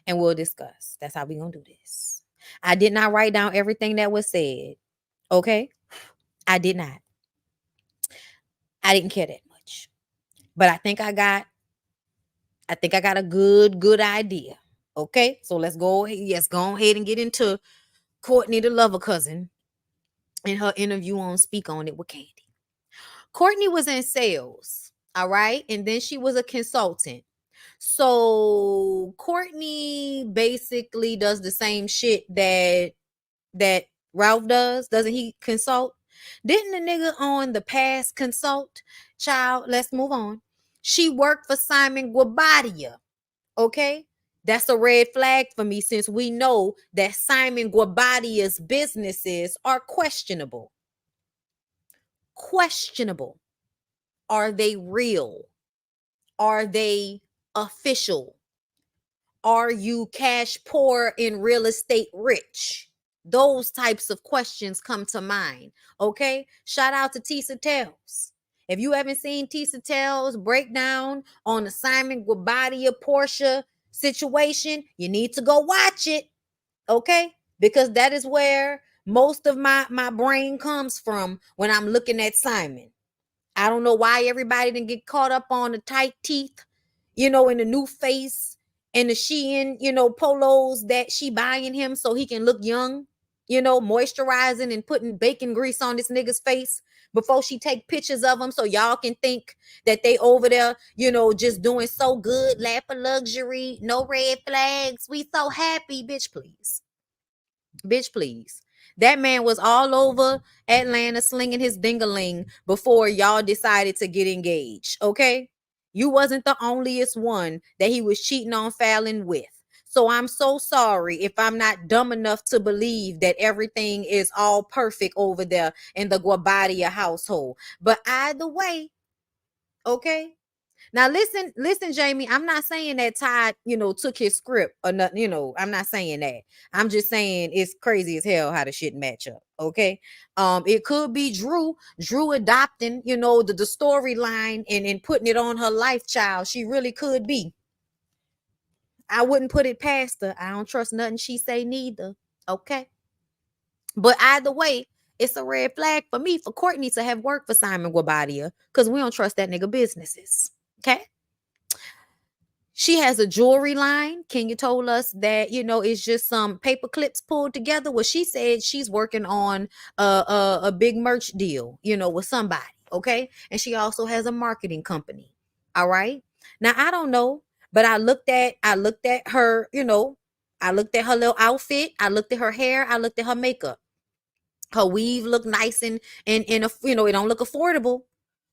And we'll discuss. That's how we're going to do this. I did not write down everything that was said. Okay. I did not. I didn't care that much. But I think I got a good idea. Okay. So let's go. Yes, go ahead and get into Courtney, the lover cousin, in her interview on Speak On It with Candy. Courtney was in sales, all right? And then she was a consultant. So Courtney basically does the same shit that Ralph does. Doesn't he consult? Didn't the nigga on the past consult? Child, let's move on. She worked for Simon Guobadia, okay? That's a red flag for me since we know that Simon Guobadia's businesses are questionable. Questionable. Are they real? Are they official? Are you cash poor and real estate rich? Those types of questions come to mind. Okay. Shout out to Tisa Tells. If you haven't seen Tisa Tells breakdown on the Simon Guobadia Portia situation, you need to go watch it. Okay. Because that is where most of my brain comes from when I'm looking at Simon. I don't know why everybody didn't get caught up on the tight teeth, you know, in the new face and the Shein, you know, polos that she buying him so he can look young, you know, moisturizing and putting bacon grease on this nigga's face before she take pictures of him so y'all can think that they over there, you know, just doing so good, lap of luxury, no red flags. We so happy, bitch, please. Bitch, please. That man was all over Atlanta slinging his dingaling before y'all decided to get engaged, okay? You wasn't the onlyest one that he was cheating on Fallon with. So I'm so sorry if I'm not dumb enough to believe that everything is all perfect over there in the Guobadia household. But either way, okay? Now listen, Jamie. I'm not saying that Todd, you know, took his script or nothing. You know, I'm not saying that. I'm just saying it's crazy as hell how the shit match up. Okay, it could be Drew adopting, you know, the storyline and putting it on her life child. She really could be. I wouldn't put it past her. I don't trust nothing she say neither. Okay, but either way, it's a red flag for me for Courtney to have worked for Simon Guobadia because we don't trust that nigga businesses. Okay. She has a jewelry line. Kenya told us that, you know, it's just some paper clips pulled together. Well, she said she's working on a big merch deal, you know, with somebody. Okay. And she also has a marketing company. All right. Now, I don't know, but I looked at her, you know, I looked at her little outfit. I looked at her hair. I looked at her makeup. Her weave looked nice and you know, it don't look affordable.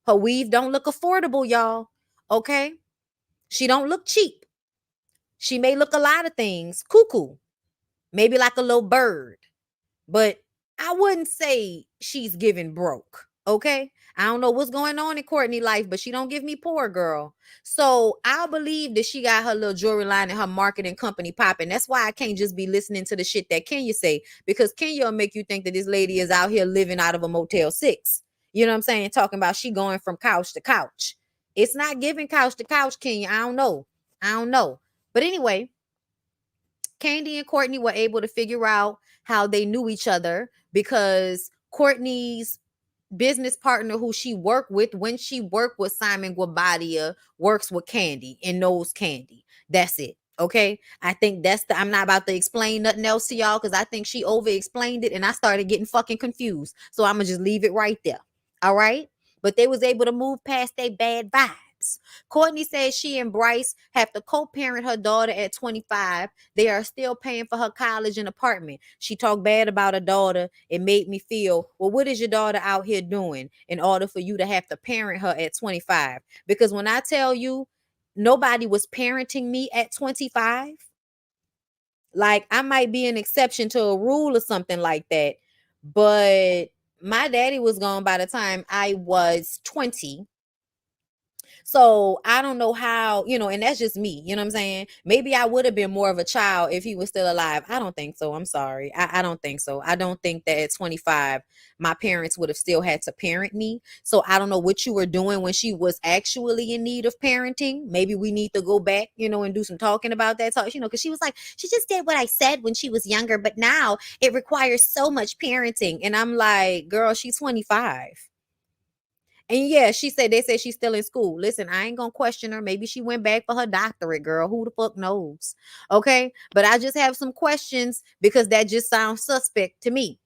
Her weave don't look affordable, y'all. Okay. She don't look cheap. She may look a lot of things cuckoo, maybe like a little bird, but I wouldn't say she's giving broke. Okay. I don't know what's going on in Courtney life, but she don't give me poor, girl. So I'll believe that she got her little jewelry line and her marketing company popping. That's why I can't just be listening to the shit that Kenya say, because Kenya will make you think that this lady is out here living out of a Motel 6. You know what I'm saying? Talking about she going from couch to couch. It's not giving couch to couch, Kenya. I don't know. I don't know. But anyway, Candy and Courtney were able to figure out how they knew each other because Courtney's business partner who she worked with when she worked with Simon Guabadia works with Candy and knows Candy. That's it. Okay. I think I'm not about to explain nothing else to y'all because I think she over explained it and I started getting fucking confused. So I'm gonna just leave it right there. All right. But they was able to move past their bad vibes. Courtney says she and Bryce have to co-parent her daughter at 25. They are still paying for her college and apartment. She talked bad about her daughter. It made me feel, well, what is your daughter out here doing in order for you to have to parent her at 25? Because when I tell you nobody was parenting me at 25, like I might be an exception to a rule or something like that. But my daddy was gone by the time I was 20. So I don't know how, and that's just me, you know what I'm saying? Maybe I would have been more of a child if he was still alive. I don't think so. I'm sorry. I don't think so. I don't think that at 25, my parents would have still had to parent me. So I don't know what you were doing when she was actually in need of parenting. Maybe we need to go back, and do some talking about that. Talk, because she was like, she just did what I said when she was younger, but now it requires so much parenting. And I'm like, girl, she's 25. And yeah, they said she's still in school. Listen, I ain't gonna question her. Maybe she went back for her doctorate, girl. Who the fuck knows? Okay. But I just have some questions because that just sounds suspect to me.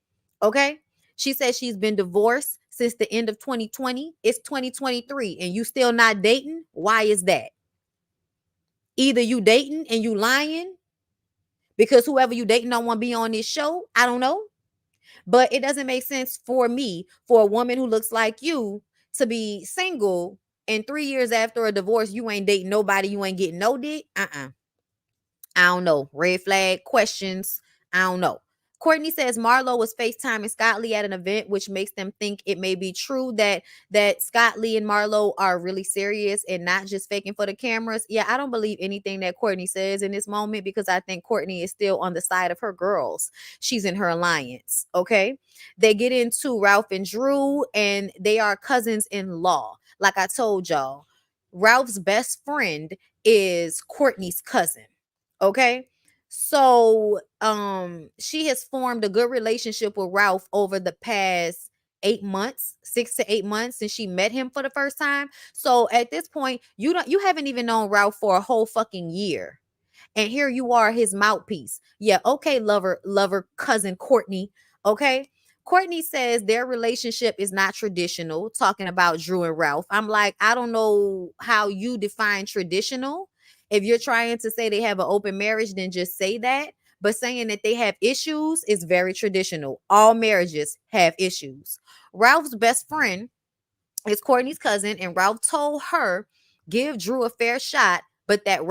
Okay. She said she's been divorced since the end of 2020. It's 2023 and you still not dating. Why is that? Either you dating and you lying because whoever you dating don't want to be on this show. I don't know. But it doesn't make sense for me, for a woman who looks like you, to be single and 3 years after a divorce, you ain't dating nobody, you ain't getting no dick. I don't know. Red flag questions. I don't know. Courtney says Marlo was FaceTiming Scott Lee at an event, which makes them think it may be true that Scott Lee and Marlo are really serious and not just faking for the cameras. Yeah, I don't believe anything that Courtney says in this moment because I think Courtney is still on the side of her girls. She's in her alliance. Okay. They get into Ralph and Drew, and they are cousins-in-law. Like I told y'all, Ralph's best friend is Courtney's cousin. Okay. So she has formed a good relationship with Ralph over the past 8 months, 6 to 8 months since she met him for the first time. So at this point, you haven't even known Ralph for a whole fucking year. And here you are, his mouthpiece. Yeah, okay, lover, cousin Courtney. Okay. Courtney says their relationship is not traditional, talking about Drew and Ralph. I'm like, I don't know how you define traditional. If you're trying to say they have an open marriage, then just say that. But saying that they have issues is very traditional. All marriages have issues. Ralph's best friend is Courtney's cousin, and Ralph told her, give Drew a fair shot, but that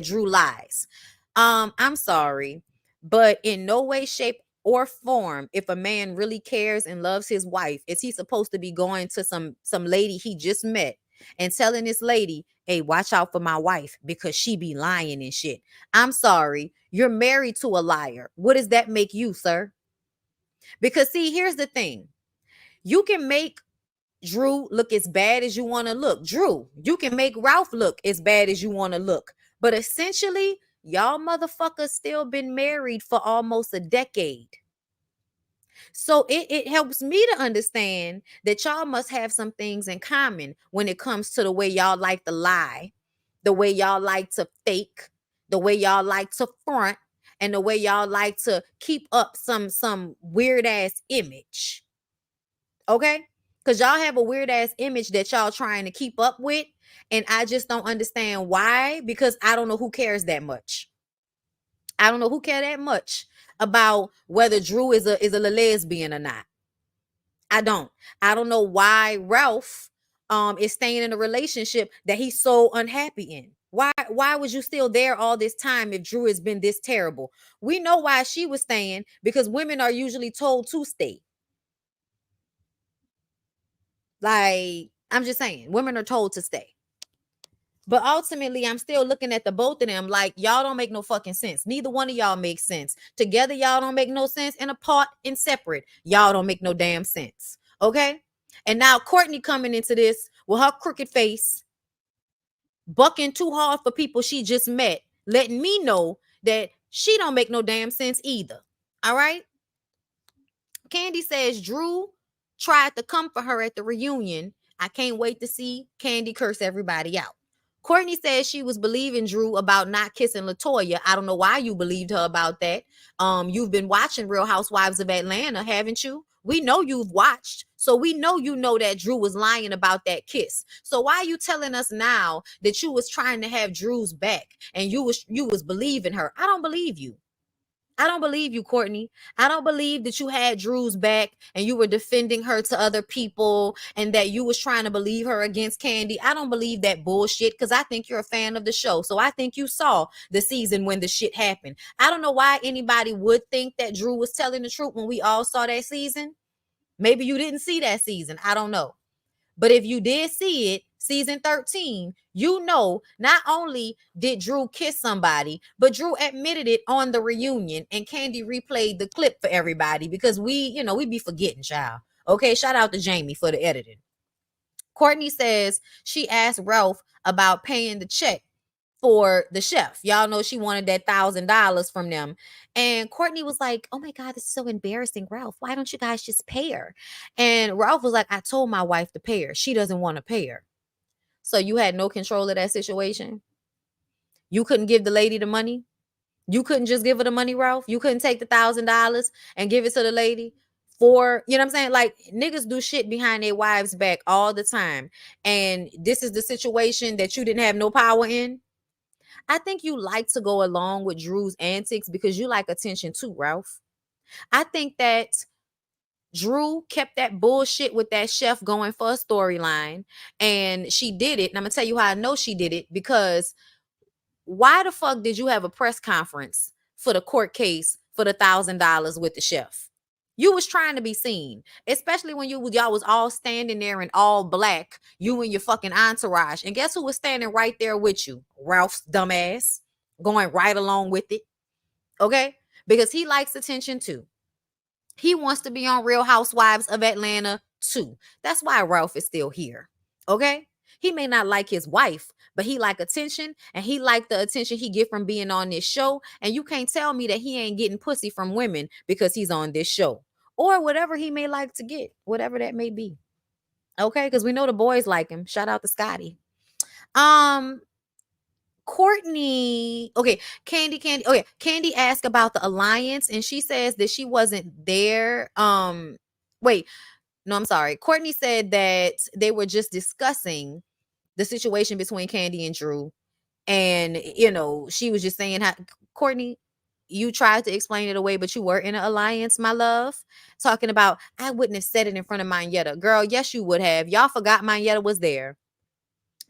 Drew lies. I'm sorry, but in no way, shape, or form, if a man really cares and loves his wife, is he supposed to be going to some lady he just met and telling this lady, hey, watch out for my wife because she be lying and shit? I'm sorry, you're married to a liar. What does that make you, sir? Because see, here's the thing. You can make Drew look as bad as you want to look. Drew, you can make Ralph look as bad as you want to look. But essentially, y'all motherfuckers still been married for almost a decade. So it helps me to understand that y'all must have some things in common when it comes to the way y'all like to lie, the way y'all like to fake, the way y'all like to front, and the way y'all like to keep up some weird ass image. Okay? Because y'all have a weird ass image that y'all trying to keep up with. And I just don't understand why, because I don't know who cares that much. I don't know who care that much about whether Drew is a lesbian or not. I don't know why Ralph is staying in a relationship that he's so unhappy in. Why was you still there all this time if Drew has been this terrible? We know why she was staying, because women are usually told to stay. Like, I'm just saying, women are told to stay. But ultimately, I'm still looking at the both of them like, y'all don't make no fucking sense. Neither one of y'all makes sense. Together, y'all don't make no sense. And apart and separate, y'all don't make no damn sense. Okay? And now Courtney coming into this with her crooked face, bucking too hard for people she just met, letting me know that she don't make no damn sense either. All right? Candy says Drew tried to come for her at the reunion. I can't wait to see Candy curse everybody out. Courtney says she was believing Drew about not kissing LaToya. I don't know why you believed her about that. You've been watching Real Housewives of Atlanta, haven't you? We know you've watched. So we know you know that Drew was lying about that kiss. So why are you telling us now that you was trying to have Drew's back and you was believing her? I don't believe you. I don't believe you, Courtney. I don't believe that you had Drew's back and you were defending her to other people and that you was trying to believe her against Candy. I don't believe that bullshit because I think you're a fan of the show. So I think you saw the season when the shit happened. I don't know why anybody would think that Drew was telling the truth when we all saw that season. Maybe you didn't see that season. I don't know. But if you did see it, season 13, you know, not only did Drew kiss somebody, but Drew admitted it on the reunion and Candy replayed the clip for everybody because we be forgetting, child. Okay, shout out to Jamie for the editing. Courtney says she asked Ralph about paying the check for the chef. Y'all know she wanted that $1,000 from them. And Courtney was like, oh my God, this is so embarrassing, Ralph. Why don't you guys just pay her? And Ralph was like, I told my wife to pay her. She doesn't want to pay her. So you had no control of that situation. You couldn't give the lady the money. You couldn't just give her the money, Ralph. You couldn't take the $1,000 and give it to the lady for, you know what I'm saying? Like, niggas do shit behind their wives' back all the time. And this is the situation that you didn't have no power in. I think you like to go along with Drew's antics because you like attention too, Ralph. I think that Drew kept that bullshit with that chef going for a storyline, and she did it. And I'm going to tell you how I know she did it, because why the fuck did you have a press conference for the court case for the $1,000 with the chef? You was trying to be seen, especially when y'all was all standing there in all black, you and your fucking entourage. And guess who was standing right there with you? Ralph's dumbass, going right along with it. Okay? Because he likes attention too. He wants to be on Real Housewives of Atlanta too. That's why Ralph is still here. Okay? He may not like his wife, but he like attention, and he like the attention he get from being on this show. And you can't tell me that he ain't getting pussy from women because he's on this show, or whatever he may like to get, whatever that may be. Okay, because we know the boys like him. Shout out to Scotty. Courtney, okay, Candy. Okay, Candy asked about the alliance, and she says that she wasn't there. Wait, no, I'm sorry. Courtney said that they were just discussing the situation between Candy and Drew. And, she was just saying how, Courtney, you tried to explain it away, but you were in an alliance, my love. Talking about, I wouldn't have said it in front of Mayetta. Girl, yes, you would have. Y'all forgot Mayetta was there.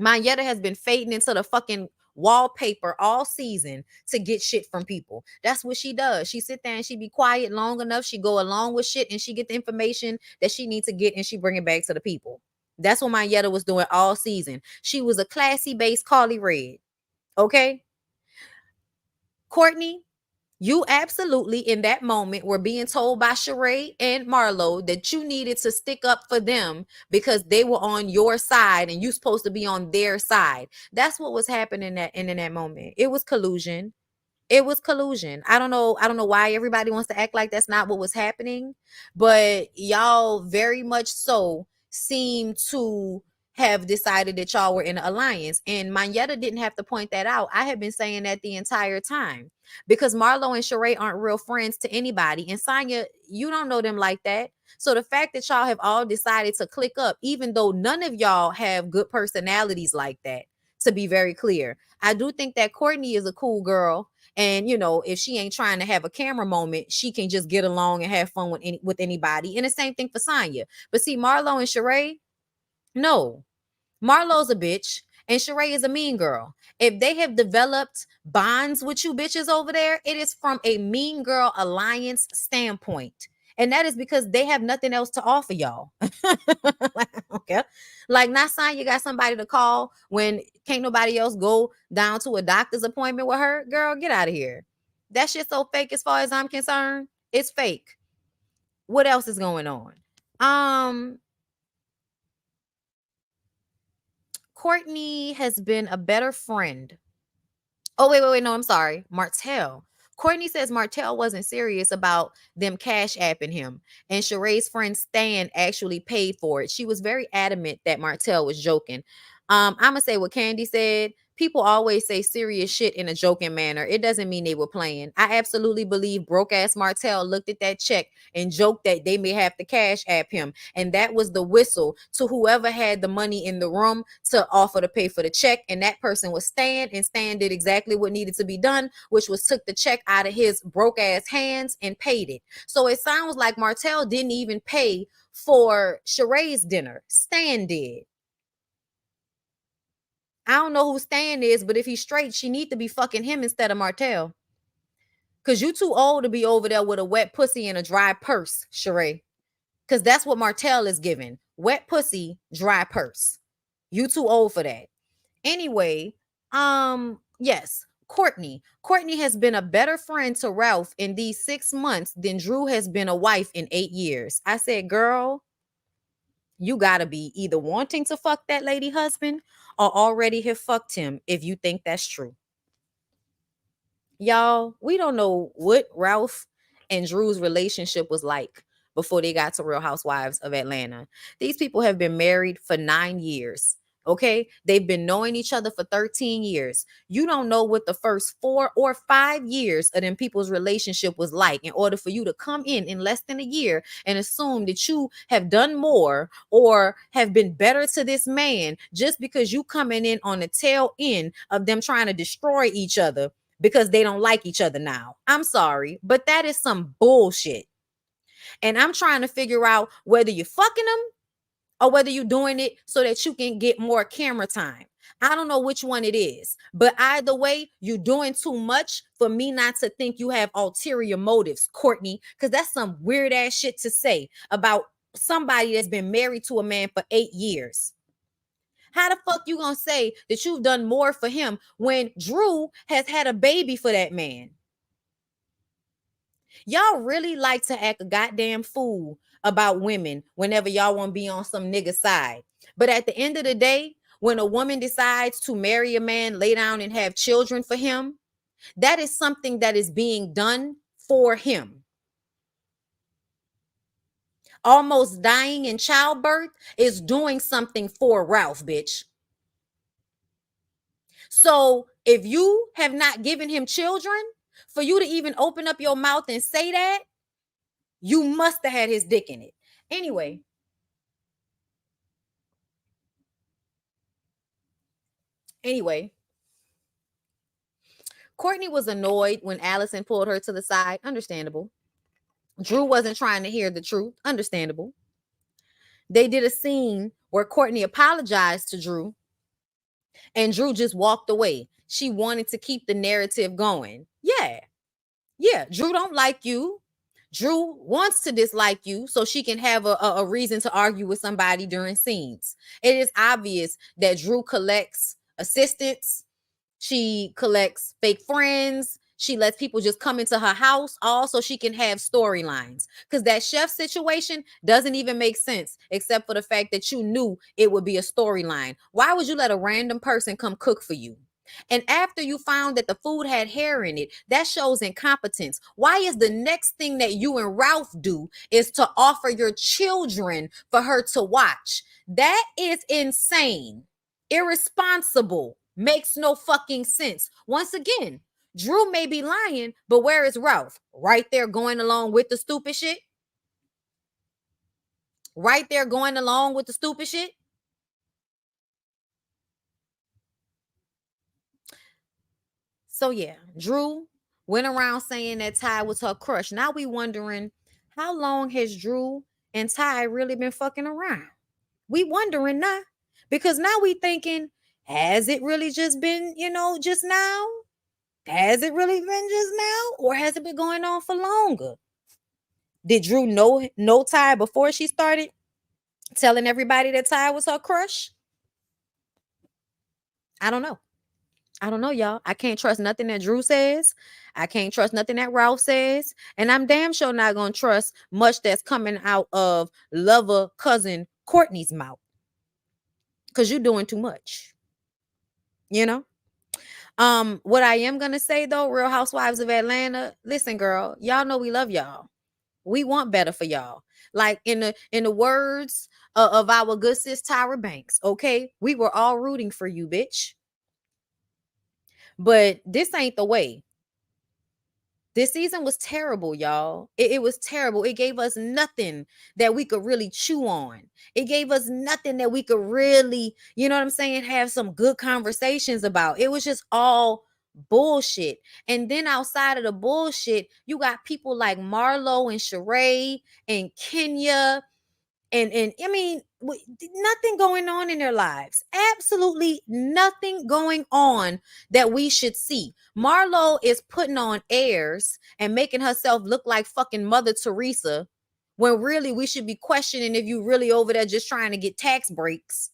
Mayetta has been fading into the fucking wallpaper all season to get shit from people. That's what she does. She sit there and she be quiet long enough. She go along with shit and she get the information that she needs to get and she bring it back to the people. That's what Mayetta was doing all season. She was a classy based Carly Red. Okay? Courtney, you absolutely in that moment were being told by Sheree and Marlo that you needed to stick up for them because they were on your side and you supposed to be on their side. That's what was happening in that moment. It was collusion. It was collusion. I don't know why everybody wants to act like that's not what was happening, but y'all very much so seem to have decided that y'all were in an alliance. And Mayetta didn't have to point that out. I have been saying that the entire time because Marlo and Sheree aren't real friends to anybody. And Sonya, you don't know them like that. So the fact that y'all have all decided to click up, even though none of y'all have good personalities like that, to be very clear, I do think that Courtney is a cool girl. And, if she ain't trying to have a camera moment, she can just get along and have fun with anybody. And the same thing for Sonya. But see, Marlo and Sheree, no. Marlo's a bitch. And Sheree is a mean girl. If they have developed bonds with you bitches over there, it is from a mean girl alliance standpoint. And that is because they have nothing else to offer y'all. Okay. Like, not saying you got somebody to call when can't nobody else go down to a doctor's appointment with her. Girl, get out of here. That shit's so fake as far as I'm concerned. It's fake. What else is going on? Courtney has been a better friend. Oh, wait. No, I'm sorry. Martel. Courtney says Martel wasn't serious about them cash apping him. And Sheree's friend Stan actually paid for it. She was very adamant that Martel was joking. I'm going to say what Candy said. People always say serious shit in a joking manner. It doesn't mean they were playing. I absolutely believe broke ass Martel looked at that check and joked that they may have to cash app him. And that was the whistle to whoever had the money in the room to offer to pay for the check. And that person was Stan. And Stan did exactly what needed to be done, which was took the check out of his broke ass hands and paid it. So it sounds like Martel didn't even pay for Sheree's dinner. Stan did. I don't know who Stan is, but if he's straight, she need to be fucking him instead of Martel. Because you too old to be over there with a wet pussy and a dry purse, Sheree. Because that's what Martel is giving. Wet pussy, dry purse. You too old for that. Anyway, yes, Courtney. Courtney has been a better friend to Ralph in these 6 months than Drew has been a wife in 8 years. I said, girl, you gotta be either wanting to fuck that lady husband or already have fucked him if you think that's true. Y'all, we don't know what Ralph and Drew's relationship was like before they got to Real Housewives of Atlanta. These people have been married for 9 years. Okay, they've been knowing each other for 13 years. You don't know what the first 4 or 5 years of them people's relationship was like in order for you to come in less than a year and assume that you have done more or have been better to this man just because you coming in on the tail end of them trying to destroy each other because they don't like each other now. I'm sorry, but that is some bullshit. And I'm trying to figure out whether you're fucking them or whether you're doing it so that you can get more camera time. I don't know which one it is, but either way, you're doing too much for me not to think you have ulterior motives, Courtney, because that's some weird ass shit to say about somebody that's been married to a man for 8 years. How the fuck you gonna say that you've done more for him when Drew has had a baby for that man? Y'all really like to act a goddamn fool about women whenever y'all want to be on some nigga side. But at the end of the day, when a woman decides to marry a man, lay down and have children for him, that is something that is being done for him. Almost dying in childbirth is doing something for Ralph, bitch. So if you have not given him children, for you to even open up your mouth and say that, you must have had his dick in it. Anyway. Courtney was annoyed when Allison pulled her to the side. Understandable. Drew wasn't trying to hear the truth. Understandable. They did a scene where Courtney apologized to Drew and Drew just walked away. She wanted to keep the narrative going. Yeah. Drew don't like you. Drew wants to dislike you so she can have a reason to argue with somebody during scenes. It is obvious that Drew collects assistants. She collects fake friends. She lets people just come into her house all so she can have storylines. Because that chef situation doesn't even make sense except for the fact that you knew it would be a storyline. Why would you let a random person come cook for you? And after you found that the food had hair in it, that shows incompetence. Why is the next thing that you and Ralph do is to offer your children for her to watch? That is insane. Irresponsible. Makes no fucking sense. Once again, Drew may be lying, but where is Ralph? Right there going along with the stupid shit? Right there going along with the stupid shit? So yeah, Drew went around saying that Ty was her crush. Now we wondering, how long has Drew and Ty really been fucking around? We wondering now. Because now we thinking, Has it really just been, just now? Has it really been just now? Or has it been going on for longer? Did Drew know Ty before she started telling everybody that Ty was her crush? I don't know. I don't know, y'all. I can't trust nothing that Drew says. I can't trust nothing that Ralph says. And I'm damn sure not going to trust much that's coming out of lover cousin Courtney's mouth. Because you're doing too much. You know? What I am going to say, though, Real Housewives of Atlanta, listen, girl, y'all know we love y'all. We want better for y'all. Like in the words of our good sis Tyra Banks, okay? We were all rooting for you, bitch. But this ain't the way. This season was terrible, y'all. It was terrible. It gave us nothing that we could really chew on. It gave us nothing that we could really, you know what I'm saying, have some good conversations about. It was just all bullshit. And then outside of the bullshit, you got people like Marlo and Sheree and Kenya and I mean, nothing going on in their lives. Absolutely nothing going on that we should see. Marlo is putting on airs and making herself look like fucking Mother Teresa, when really we should be questioning if you really over there just trying to get tax breaks.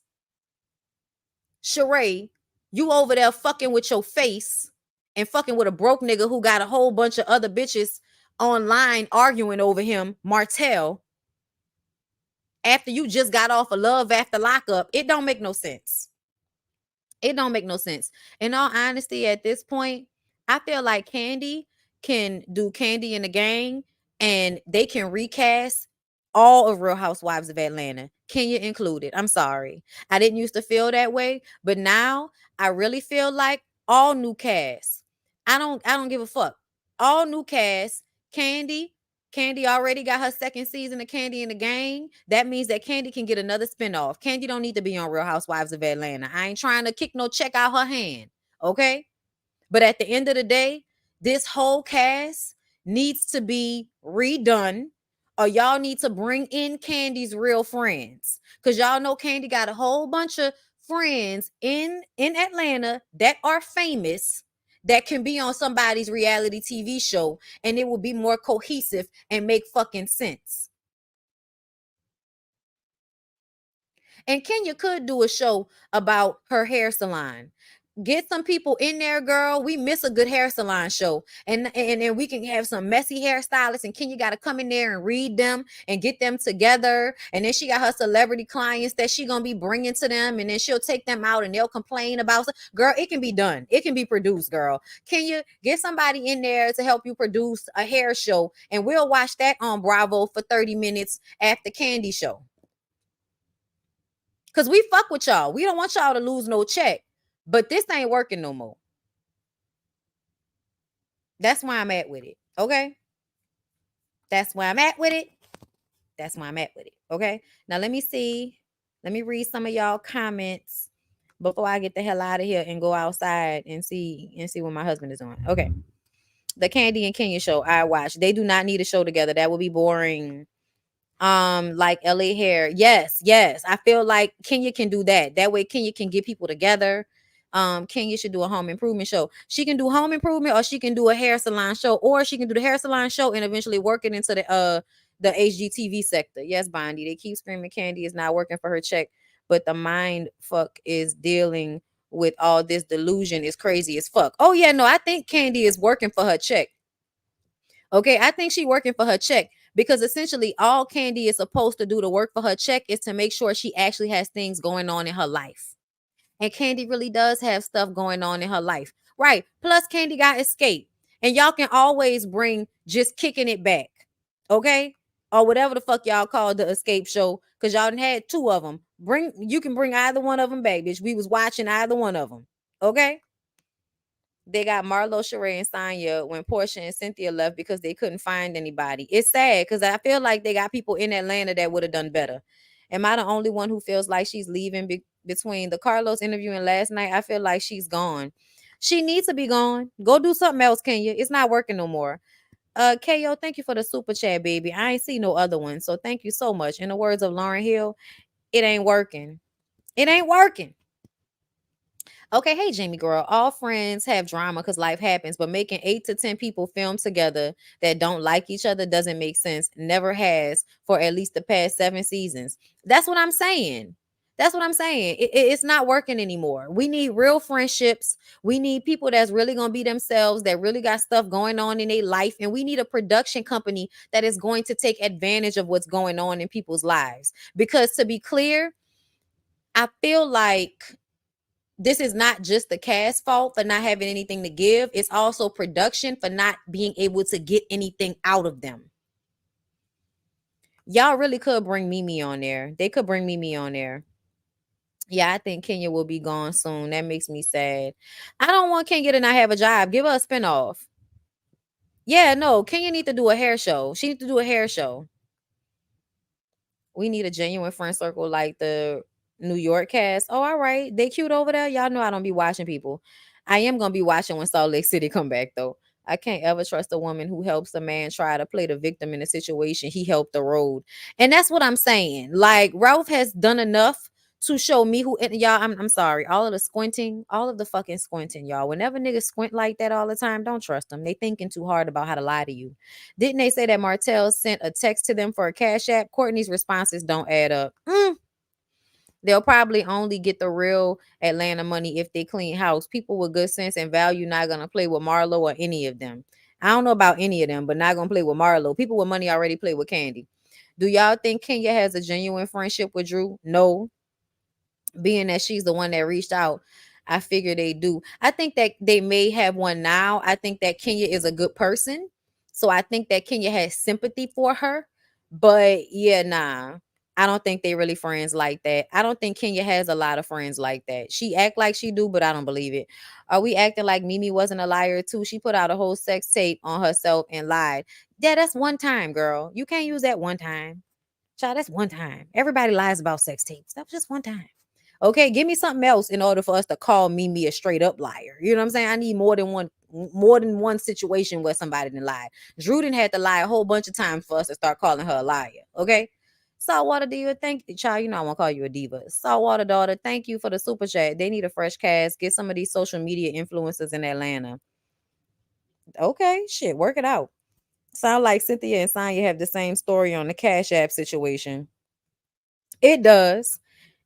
Sheree, you over there fucking with your face and fucking with a broke nigga who got a whole bunch of other bitches online arguing over him, Martel. After you just got off of love after lockup, it don't make no sense. It don't make no sense. In all honesty, at this point, I feel like Candy can do Candy in the Gang, and they can recast all of Real Housewives of Atlanta, Kenya included. I'm sorry. I didn't used to feel that way, but now I really feel like all new cast. I don't give a fuck. All new cast, Candy already got her second season of Candy in the Gang. That means that Candy can get another spinoff. Candy don't need to be on Real Housewives of Atlanta. I ain't trying to kick no check out her hand. Okay? But at the end of the day, this whole cast needs to be redone, or y'all need to bring in Candy's real friends. Because y'all know Candy got a whole bunch of friends in Atlanta that are famous, that can be on somebody's reality TV show, and it will be more cohesive and make fucking sense. And Kenya could do a show about her hair salon. Get some people in there, girl. We miss a good hair salon show. And then we can have some messy hairstylists, and Kenya got to come in there and read them and get them together. And then she got her celebrity clients that she gonna be bringing to them, and then she'll take them out and they'll complain about stuff. Girl, it can be done. It can be produced, girl. Kenya, get somebody in there to help you produce a hair show, and we'll watch that on Bravo for 30 minutes after Candy show. Because we fuck with y'all. We don't want y'all to lose no check. But this ain't working no more. That's why I'm at with it. Okay? That's why I'm at with it. That's why I'm at with it. Okay? Now let me see. Let me read some of y'all comments before I get the hell out of here and go outside and see what my husband is doing. Okay. The Candy and Kenya show I watched. They do not need a show together. That would be boring. Like LA Hair. Yes. I feel like Kenya can do that. That way Kenya can get people together. Kenya should do a home improvement show. She can do home improvement, or she can do a hair salon show, or she can do the hair salon show and eventually work it into the HGTV sector. Yes, Bondy. They keep screaming Candy is not working for her check, but the mind fuck is dealing with all this delusion is crazy as fuck. Oh yeah, no, I think Candy is working for her check. Okay, I think she working for her check, because essentially all Candy is supposed to do to work for her check is to make sure she actually has things going on in her life. And Candy really does have stuff going on in her life. Right. Plus, Candy got Escape. And y'all can always bring Just Kicking It Back. Okay? Or whatever the fuck y'all call the Escape show. Because y'all done had two of them. You can bring either one of them back, bitch. We was watching either one of them. Okay? They got Marlo, Sheree, and Sonya when Portia and Cynthia left because they couldn't find anybody. It's sad because I feel like they got people in Atlanta that would have done better. Am I the only one who feels like she's leaving between the Carlos interview and last night? I feel like she's gone. She needs to be gone. Go do something else, Kenya. It's not working no more. KO, thank you for the super chat, baby. I ain't see no other one, so thank you so much. In the words of Lauryn Hill, it ain't working. It ain't working. Okay, hey Jamie girl, all friends have drama because life happens, but making 8 to 10 people film together that don't like each other doesn't make sense. Never has for at least the past 7 seasons. That's what I'm saying. That's what I'm saying. It's not working anymore. We need real friendships. We need people that's really gonna be themselves, that really got stuff going on in their life, and we need a production company that is going to take advantage of what's going on in people's lives. Because to be clear, I feel like this is not just the cast fault for not having anything to give. It's also production for not being able to get anything out of them. Y'all really could bring Mimi on there. They could bring Mimi on there. Yeah, I think Kenya will be gone soon. That makes me sad. I don't want Kenya to not have a job. Give her a spinoff. Yeah, no, Kenya need to do a hair show. She need to do a hair show. We need a genuine friend circle like the New York cast. Oh, all right. They cute over there. Y'all know I don't be watching people. I am gonna be watching when Salt Lake City come back though. I can't ever trust a woman who helps a man try to play the victim in a situation he helped the road. And that's what I'm saying. Like Ralph has done enough to show me who and y'all. I'm sorry. All of the squinting, all of the fucking squinting, y'all. Whenever niggas squint like that all the time, don't trust them. They thinking too hard about how to lie to you. Didn't they say that Martell sent a text to them for a cash app? Courtney's responses don't add up. They'll probably only get the real Atlanta money if they clean house. People with good sense and value not gonna play with Marlo or any of them. I don't know about any of them, but not gonna play with Marlo. People with money already play with Candy. Do y'all think Kenya has a genuine friendship with Drew? No, being that she's the one that reached out, I figure they do. I think that they may have one now. I think that Kenya is a good person. So I think that Kenya has sympathy for her. But yeah, nah. I don't think they really friends like that. I don't think Kenya has a lot of friends like that. She act like she do, but I don't believe it. Are we acting like Mimi wasn't a liar too? She put out a whole sex tape on herself and lied. Yeah, that's one time, girl. You can't use that one time. Child, that's one time. Everybody lies about sex tapes. That was just one time. Okay, give me something else in order for us to call Mimi a straight up liar. You know what I'm saying? I need more than one situation where somebody didn't lie. Drew didn't have to lie a whole bunch of times for us to start calling her a liar. Okay. Saltwater diva, thank you, child. You know I won't call you a diva. Saltwater daughter, thank you for the super chat. They need a fresh cast. Get some of these social media influencers in Atlanta. Okay, shit, work it out. Sound like Cynthia and Sonya have the same story on the Cash App situation. It does.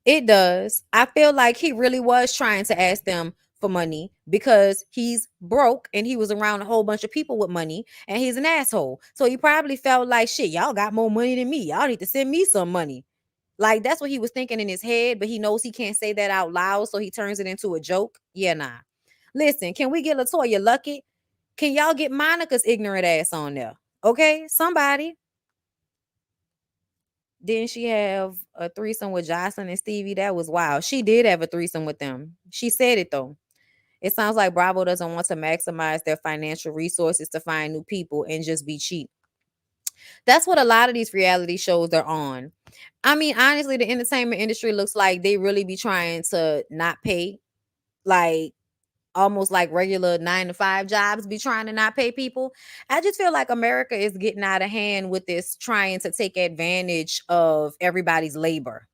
It does. I feel like he really was trying to ask them for money because he's broke and he was around a whole bunch of people with money and he's an asshole. So he probably felt like, shit, y'all got more money than me. Y'all need to send me some money. Like that's what he was thinking in his head, but he knows he can't say that out loud, so he turns it into a joke. Yeah, nah. Listen, can we get Latoya Lucky? Can y'all get Monica's ignorant ass on there? Okay, somebody. Didn't she have a threesome with Jocelyn and Stevie? That was wild. She did have a threesome with them. She said it though. It sounds like Bravo doesn't want to maximize their financial resources to find new people and just be cheap. That's what a lot of these reality shows are on. I mean, honestly, the entertainment industry looks like they really be trying to not pay, like almost like regular 9 to 5 jobs be trying to not pay people. I just feel like America is getting out of hand with this trying to take advantage of everybody's labor.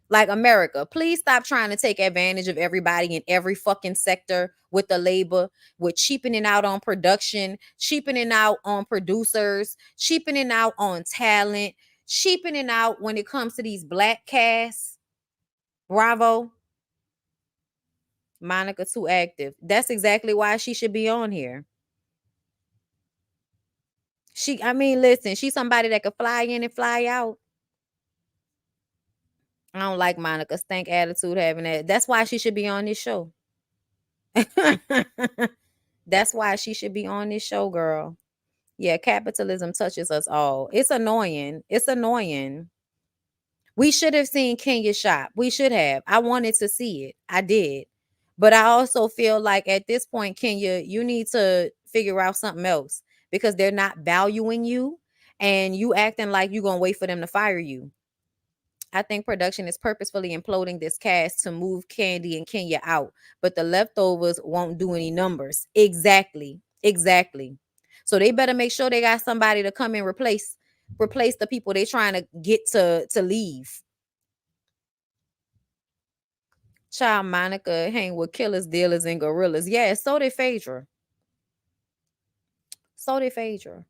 Like America, please stop trying to take advantage of everybody in every fucking sector with the labor, with cheapening out on production, cheapening out on producers, cheapening out on talent, cheapening out when it comes to these black casts. Bravo. Monica too active. That's exactly why she should be on here. I mean, listen, she's somebody that could fly in and fly out. I don't like Monica's stank attitude having that. That's why she should be on this show. That's why she should be on this show, girl. Yeah, capitalism touches us all. It's annoying. It's annoying. We should have seen Kenya shop. We should have. I wanted to see it. I did. But I also feel like at this point, Kenya, you need to figure out something else because they're not valuing you and you acting like you're going to wait for them to fire you. I think production is purposefully imploding this cast to move Candy and Kenya out, but the leftovers won't do any numbers. Exactly. Exactly. So they better make sure they got somebody to come and replace the people they trying to get to leave. Child Monica hang with killers, dealers, and gorillas. Yeah, so did Phaedra. So did Phaedra.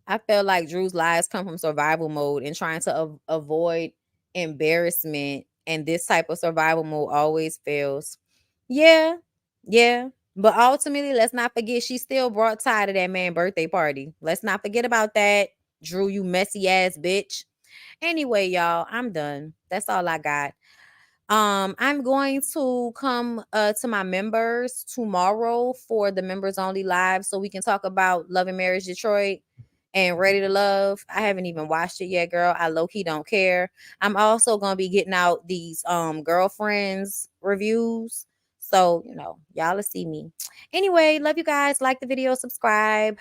I feel like Drew's lies come from survival mode and trying to avoid embarrassment. And this type of survival mode always fails. Yeah, yeah. But ultimately, let's not forget she still brought Ty to that man's birthday party. Let's not forget about that. Drew, you messy ass bitch. Anyway, y'all, I'm done. That's all I got. I'm going to come to my members tomorrow for the members only live so we can talk about Love and Marriage Detroit and Ready to Love. I haven't even watched it yet, girl. I low-key don't care. I'm also gonna be getting out these girlfriends reviews. So, y'all will see me. Anyway, love you guys. Like the video, subscribe.